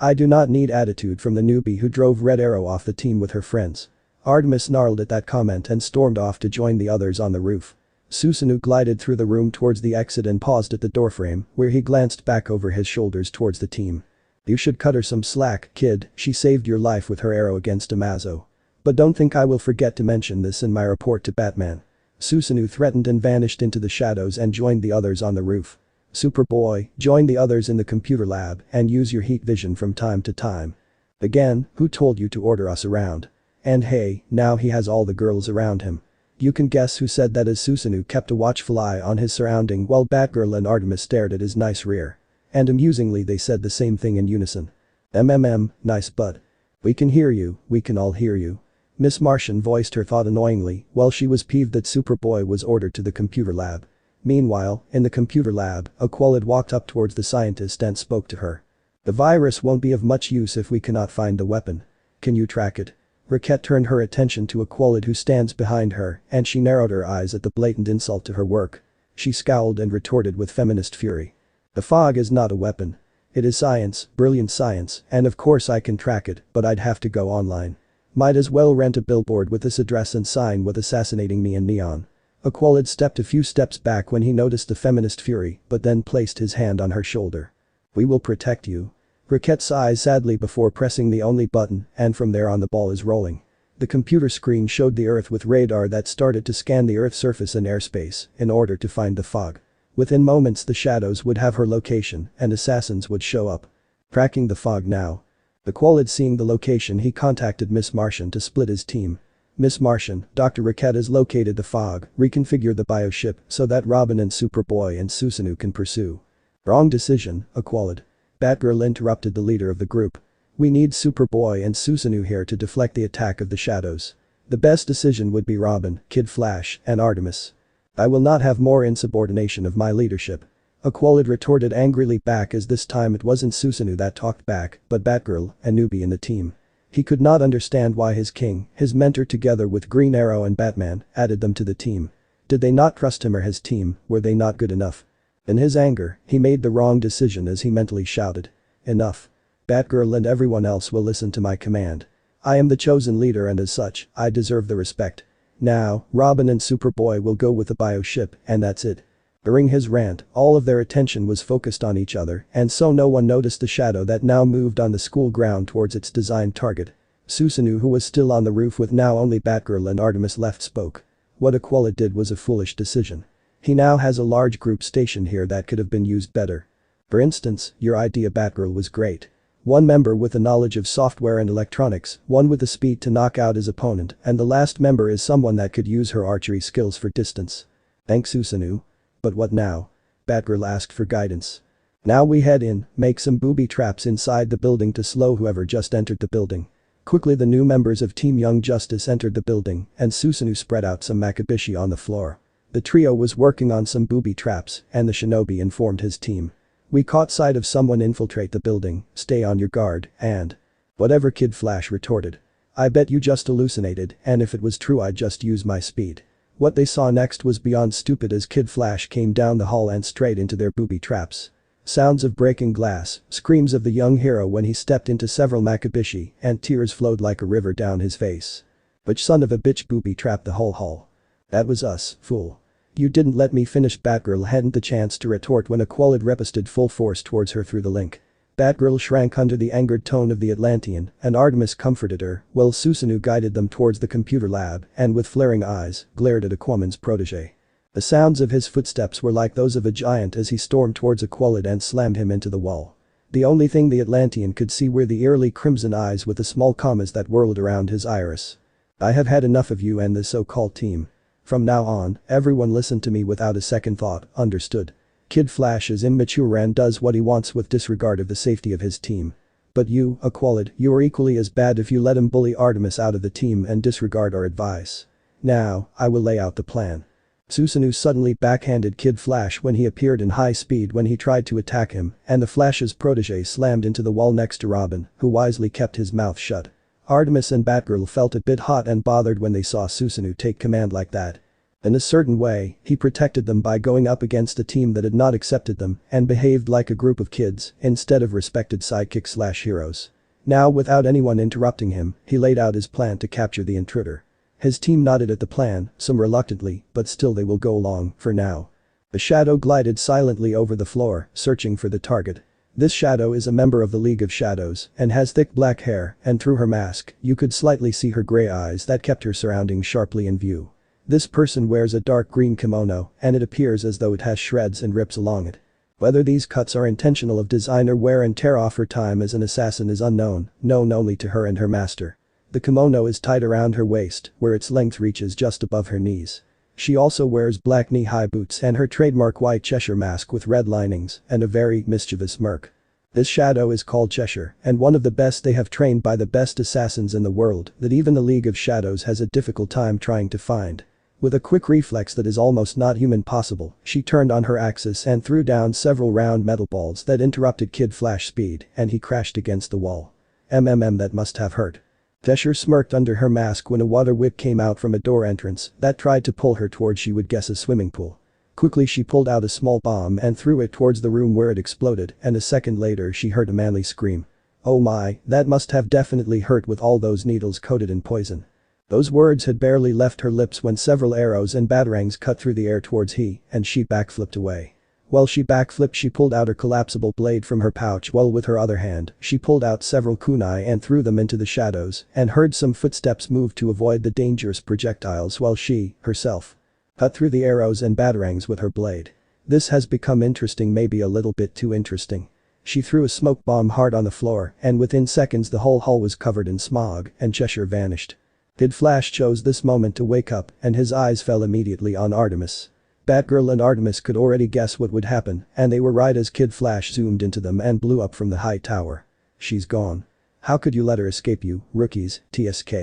I do not need attitude from the newbie who drove Red Arrow off the team with her friends. Artemis snarled at that comment and stormed off to join the others on the roof. Susanoo glided through the room towards the exit and paused at the doorframe, where he glanced back over his shoulders towards the team. You should cut her some slack, kid, she saved your life with her arrow against Amazo. But don't think I will forget to mention this in my report to Batman. Susanoo threatened and vanished into the shadows and joined the others on the roof. Superboy, join the others in the computer lab and use your heat vision from time to time. Again, who told you to order us around? And hey, now he has all the girls around him. You can guess who said that as Susanoo kept a watchful eye on his surrounding while Batgirl and Artemis stared at his nice rear. And amusingly they said the same thing in unison. Nice butt. We can hear you, we can all hear you. Miss Martian voiced her thought annoyingly while she was peeved that Superboy was ordered to the computer lab. Meanwhile, in the computer lab, Aqualid walked up towards the scientist and spoke to her. The virus won't be of much use if we cannot find the weapon. Can you track it? Riquette turned her attention to Aqualid who stands behind her and she narrowed her eyes at the blatant insult to her work. She scowled and retorted with feminist fury. The fog is not a weapon. It is science, brilliant science, and of course I can track it, but I'd have to go online. Might as well rent a billboard with this address and sign with assassinating me in neon. Aqualid stepped a few steps back when he noticed the feminist fury, but then placed his hand on her shoulder. We will protect you. Riquette sighed sadly before pressing the only button, and from there on the ball is rolling. The computer screen showed the Earth with radar that started to scan the Earth's surface and airspace in order to find the fog. Within moments the shadows would have her location and assassins would show up. Tracking the fog now. Aqualid seeing the location he contacted Miss Martian to split his team. Miss Martian, Dr. Riquette has located the fog, reconfigure the bioship so that Robin and Superboy and Susanoo can pursue. Wrong decision, Aqualid. Batgirl interrupted the leader of the group. We need Superboy and Susanoo here to deflect the attack of the shadows. The best decision would be Robin, Kid Flash, and Artemis. I will not have more insubordination of my leadership. Aqualid retorted angrily back as this time it wasn't Susanoo that talked back, but Batgirl, a newbie in the team. He could not understand why his king, his mentor together with Green Arrow and Batman, added them to the team. Did they not trust him or his team, were they not good enough? In his anger, he made the wrong decision as he mentally shouted. Enough. Batgirl and everyone else will listen to my command. I am the chosen leader and as such, I deserve the respect. Now, Robin and Superboy will go with the bioship and that's it. During his rant, all of their attention was focused on each other and so no one noticed the shadow that now moved on the school ground towards its designed target. Susanoo, who was still on the roof with now only Batgirl and Artemis left, spoke. What Aquila did was a foolish decision. He now has a large group stationed here that could have been used better. For instance, your idea, Batgirl, was great. One member with the knowledge of software and electronics, one with the speed to knock out his opponent, and the last member is someone that could use her archery skills for distance. Thanks, Susanoo. But what now? Batgirl asked for guidance. Now we head in, make some booby traps inside the building to slow whoever just entered the building. Quickly the new members of Team Young Justice entered the building and Susanoo spread out some makibishi on the floor. The trio was working on some booby traps and the shinobi informed his team. We caught sight of someone infiltrate the building, stay on your guard, and… Whatever, Kid Flash retorted. I bet you just hallucinated and if it was true I'd just use my speed. What they saw next was beyond stupid as Kid Flash came down the hall and straight into their booby traps. Sounds of breaking glass, screams of the young hero when he stepped into several makibishi and tears flowed like a river down his face. But son of a bitch, booby trapped the whole hall. That was us, fool. You didn't let me finish. Batgirl hadn't the chance to retort when Aquila riposted full force towards her through the link. Batgirl shrank under the angered tone of the Atlantean and Artemis comforted her while Susanoo guided them towards the computer lab and with flaring eyes, glared at Aquaman's protege. The sounds of his footsteps were like those of a giant as he stormed towards Aquila and slammed him into the wall. The only thing the Atlantean could see were the eerily crimson eyes with the small commas that whirled around his iris. I have had enough of you and the so-called team. From now on, everyone listen to me without a second thought, understood? Kid Flash is immature and does what he wants with disregard of the safety of his team. But you, Aquila, you are equally as bad if you let him bully Artemis out of the team and disregard our advice. Now, I will lay out the plan. Susanoo suddenly backhanded Kid Flash when he appeared in high speed when he tried to attack him and the Flash's protege slammed into the wall next to Robin, who wisely kept his mouth shut. Artemis and Batgirl felt a bit hot and bothered when they saw Susanoo take command like that. In a certain way, he protected them by going up against a team that had not accepted them and behaved like a group of kids instead of respected sidekicks/heroes. Now without anyone interrupting him, he laid out his plan to capture the intruder. His team nodded at the plan, some reluctantly, but still they will go along, for now. The shadow glided silently over the floor, searching for the target. This shadow is a member of the League of Shadows and has thick black hair and through her mask, you could slightly see her grey eyes that kept her surroundings sharply in view. This person wears a dark green kimono and it appears as though it has shreds and rips along it. Whether these cuts are intentional of designer wear and tear off her time as an assassin is unknown, known only to her and her master. The kimono is tied around her waist, where its length reaches just above her knees. She also wears black knee-high boots and her trademark white Cheshire mask with red linings and a very mischievous smirk. This shadow is called Cheshire and one of the best. They have trained by the best assassins in the world that even the League of Shadows has a difficult time trying to find. With a quick reflex that is almost not human possible, she turned on her axis and threw down several round metal balls that interrupted Kid Flash's speed and he crashed against the wall. That must have hurt. Cheshire smirked under her mask when a water whip came out from a door entrance that tried to pull her towards, she would guess, a swimming pool. Quickly she pulled out a small bomb and threw it towards the room where it exploded and a second later she heard a manly scream. Oh my, that must have definitely hurt with all those needles coated in poison. Those words had barely left her lips when several arrows and batarangs cut through the air towards he and she backflipped away. While she backflipped she pulled out her collapsible blade from her pouch while with her other hand she pulled out several kunai and threw them into the shadows and heard some footsteps move to avoid the dangerous projectiles while she, herself, cut through the arrows and batarangs with her blade. This has become interesting, maybe a little bit too interesting. She threw a smoke bomb hard on the floor and within seconds the whole hall was covered in smog and Cheshire vanished. Kid Flash chose this moment to wake up and his eyes fell immediately on Artemis. Batgirl and Artemis could already guess what would happen and they were right as Kid Flash zoomed into them and blew up from the high tower. She's gone. How could you let her escape, you rookies? TSK.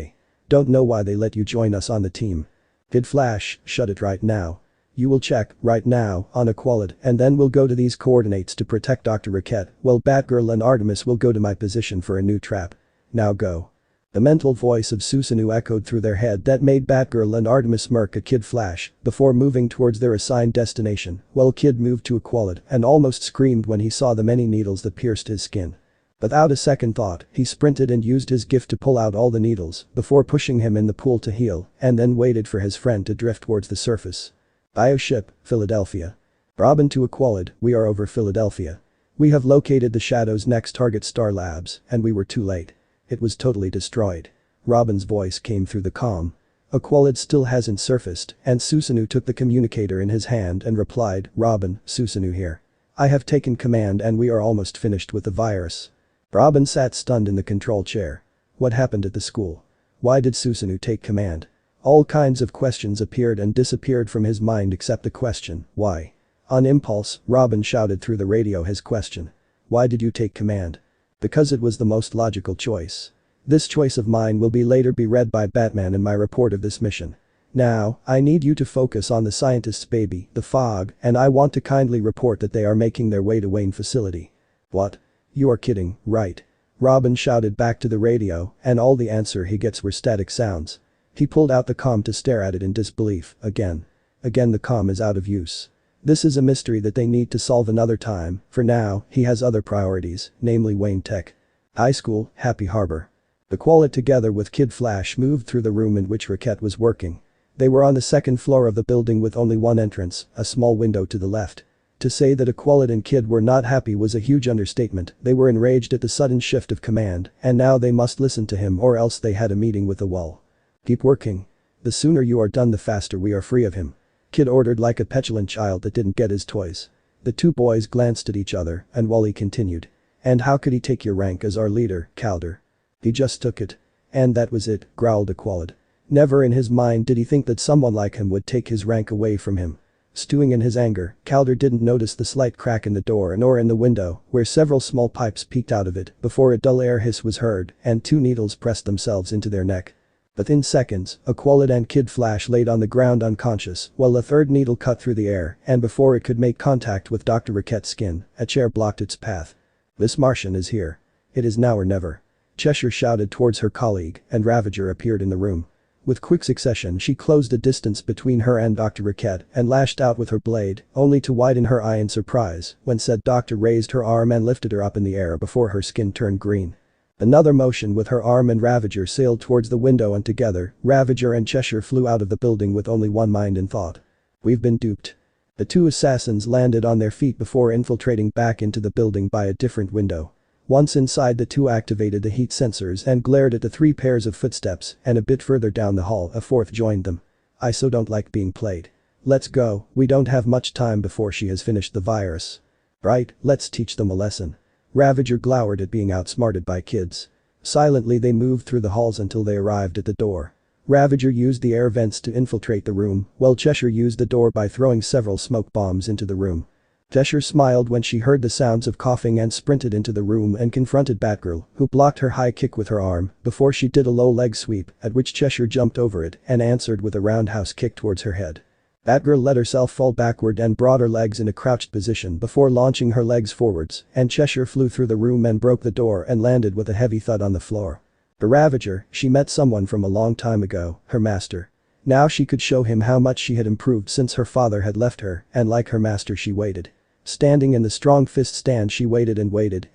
Don't know why they let you join us on the team. Kid Flash, shut it right now. You will check, right now, on Aquila and then we'll go to these coordinates to protect Dr. Raquette while Batgirl and Artemis will go to my position for a new trap. Now go. The mental voice of Susanoo echoed through their head that made Batgirl and Artemis smirk at Kid Flash before moving towards their assigned destination while Kid moved to Aquila and almost screamed when he saw the many needles that pierced his skin. Without a second thought, he sprinted and used his gift to pull out all the needles before pushing him in the pool to heal and then waited for his friend to drift towards the surface. Bioship, Philadelphia. Robin to Aqualid, we are over Philadelphia. We have located the Shadow's next target Star Labs and we were too late. It was totally destroyed. Robin's voice came through the comm. Aqualid still hasn't surfaced and Susanoo took the communicator in his hand and replied, Robin, Susanoo here. I have taken command and we are almost finished with the virus. Robin sat stunned in the control chair. What happened at the school? Why did Susanoo take command? All kinds of questions appeared and disappeared from his mind except the question, why? On impulse, Robin shouted through the radio his question. Why did you take command? Because it was the most logical choice. This choice of mine will later be read by Batman in my report of this mission. Now, I need you to focus on the scientist's baby, the Fog, and I want to kindly report that they are making their way to Wayne facility. What? You are kidding, right? Robin shouted back to the radio and all the answer he gets were static sounds. He pulled out the comm to stare at it in disbelief, again. Again the comm is out of use. This is a mystery that they need to solve another time, for now, he has other priorities, namely Wayne Tech. High school, Happy Harbor. The Qualit together with Kid Flash moved through the room in which Rocket was working. They were on the second floor of the building with only one entrance, a small window to the left. To say that Aqualid and Kid were not happy was a huge understatement, they were enraged at the sudden shift of command, and now they must listen to him or else they had a meeting with the wall. Keep working. The sooner you are done the faster we are free of him. Kid ordered like a petulant child that didn't get his toys. The two boys glanced at each other and Wally continued. And how could he take your rank as our leader, Calder? He just took it. And that was it, growled Aqualid. Never in his mind did he think that someone like him would take his rank away from him. Stewing in his anger, Calder didn't notice the slight crack in the door nor in the window, where several small pipes peeked out of it before a dull air hiss was heard and two needles pressed themselves into their neck. Within seconds, Aqualid and Kid Flash laid on the ground unconscious while a third needle cut through the air and before it could make contact with Dr. Roquette's skin, a chair blocked its path. This Martian is here. It is now or never. Cheshire shouted towards her colleague and Ravager appeared in the room. With quick succession she closed the distance between her and Dr. Roquette and lashed out with her blade, only to widen her eye in surprise when said doctor raised her arm and lifted her up in the air before her skin turned green. Another motion with her arm and Ravager sailed towards the window and together, Ravager and Cheshire flew out of the building with only one mind in thought. We've been duped. The two assassins landed on their feet before infiltrating back into the building by a different window. Once inside the two activated the heat sensors and glared at the three pairs of footsteps and a bit further down the hall a fourth joined them. I so don't like being played. Let's go, we don't have much time before she has finished the virus. Right, let's teach them a lesson. Ravager glowered at being outsmarted by kids. Silently they moved through the halls until they arrived at the door. Ravager used the air vents to infiltrate the room while Cheshire used the door by throwing several smoke bombs into the room. Cheshire smiled when she heard the sounds of coughing and sprinted into the room and confronted Batgirl, who blocked her high kick with her arm before she did a low leg sweep at which Cheshire jumped over it and answered with a roundhouse kick towards her head. Batgirl let herself fall backward and brought her legs in a crouched position before launching her legs forwards and Cheshire flew through the room and broke the door and landed with a heavy thud on the floor. The Ravager, she met someone from a long time ago, her master. Now she could show him how much she had improved since her father had left her and like her master she waited. Standing in the strong fist stand she waited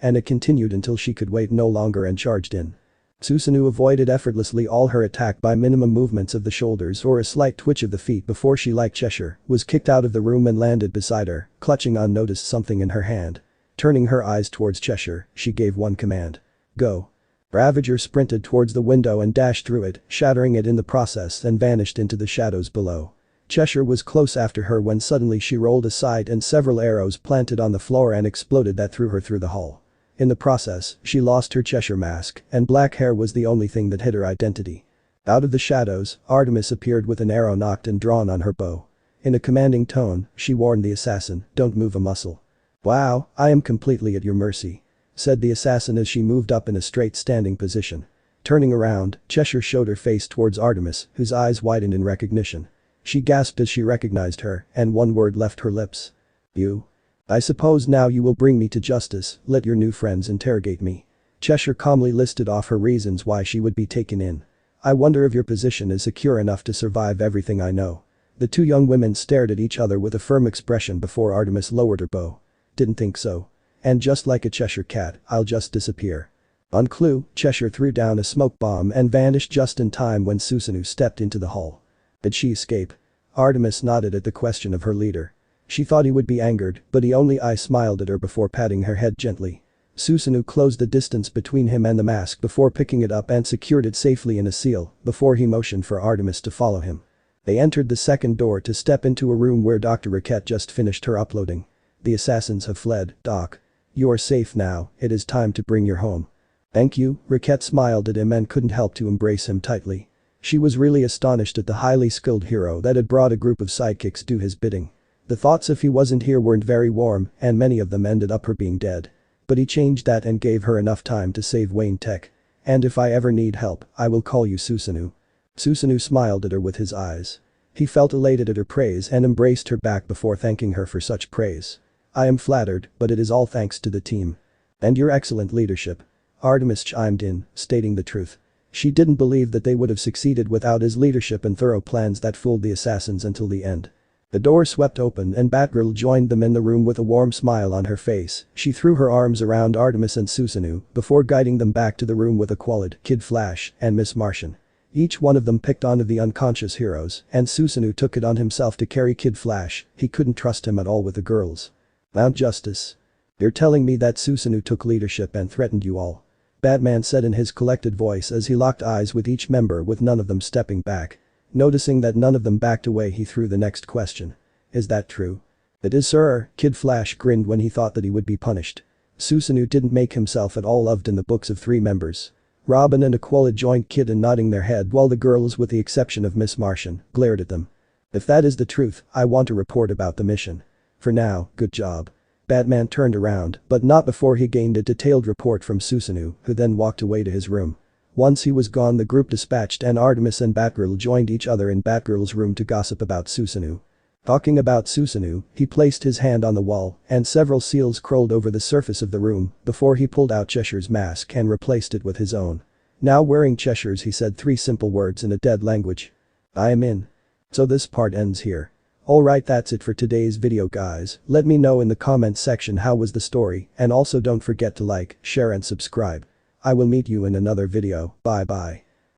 and it continued until she could wait no longer and charged in. Susanoo avoided effortlessly all her attack by minimum movements of the shoulders or a slight twitch of the feet before she like Cheshire was kicked out of the room and landed beside her, clutching unnoticed something in her hand. Turning her eyes towards Cheshire, she gave one command. Go. Ravager sprinted towards the window and dashed through it, shattering it in the process and vanished into the shadows below. Cheshire was close after her when suddenly she rolled aside and several arrows planted on the floor and exploded that threw her through the hall. In the process, she lost her Cheshire mask and black hair was the only thing that hid her identity. Out of the shadows, Artemis appeared with an arrow nocked and drawn on her bow. In a commanding tone, she warned the assassin, don't move a muscle. Wow, I am completely at your mercy, said the assassin as she moved up in a straight standing position. Turning around, Cheshire showed her face towards Artemis, whose eyes widened in recognition. She gasped as she recognized her, and one word left her lips. You. I suppose now you will bring me to justice, let your new friends interrogate me. Cheshire calmly listed off her reasons why she would be taken in. I wonder if your position is secure enough to survive everything I know. The two young women stared at each other with a firm expression before Artemis lowered her bow. Didn't think so. And just like a Cheshire cat, I'll just disappear. On clue, Cheshire threw down a smoke bomb and vanished just in time when Susanoo stepped into the hall. Did she escape? Artemis nodded at the question of her leader. She thought he would be angered, but he only smiled at her before patting her head gently. Susanoo closed the distance between him and the mask before picking it up and secured it safely in a seal before he motioned for Artemis to follow him. They entered the second door to step into a room where Dr. Raquette just finished her uploading. The assassins have fled, Doc. You are safe now, it is time to bring you home. Thank you, Raquette smiled at him and couldn't help to embrace him tightly. She was really astonished at the highly skilled hero that had brought a group of sidekicks do his bidding. The thoughts if he wasn't here weren't very warm and many of them ended up her being dead. But he changed that and gave her enough time to save Wayne Tech. And if I ever need help, I will call you Susanoo. Susanoo smiled at her with his eyes. He felt elated at her praise and embraced her back before thanking her for such praise. I am flattered, but it is all thanks to the team. And your excellent leadership. Artemis chimed in, stating the truth. She didn't believe that they would have succeeded without his leadership and thorough plans that fooled the assassins until the end. The door swept open and Batgirl joined them in the room with a warm smile on her face. She threw her arms around Artemis and Susanoo before guiding them back to the room with Aqualid, Kid Flash, and Miss Martian. Each one of them picked onto the unconscious heroes and Susanoo took it on himself to carry Kid Flash, he couldn't trust him at all with the girls. Mount Justice. You're telling me that Susanoo took leadership and threatened you all? Batman said in his collected voice as he locked eyes with each member with none of them stepping back. Noticing that none of them backed away he threw the next question. Is that true? It is, sir, Kid Flash grinned when he thought that he would be punished. Susanoo didn't make himself at all loved in the books of 3 members. Robin and Aqualid joined Kid in nodding their head while the girls with the exception of Miss Martian glared at them. If that is the truth, I want to report about the mission. For now, good job. Batman turned around, but not before he gained a detailed report from Susanoo, who then walked away to his room. Once he was gone the group dispatched and Artemis and Batgirl joined each other in Batgirl's room to gossip about Susanoo. Talking about Susanoo, he placed his hand on the wall and several seals crawled over the surface of the room before he pulled out Cheshire's mask and replaced it with his own. Now wearing Cheshire's he said 3 simple words in a dead language. I am in. So this part ends here. Alright, that's it for today's video guys, let me know in the comments section how was the story and also don't forget to like, share and subscribe. I will meet you in another video, bye bye.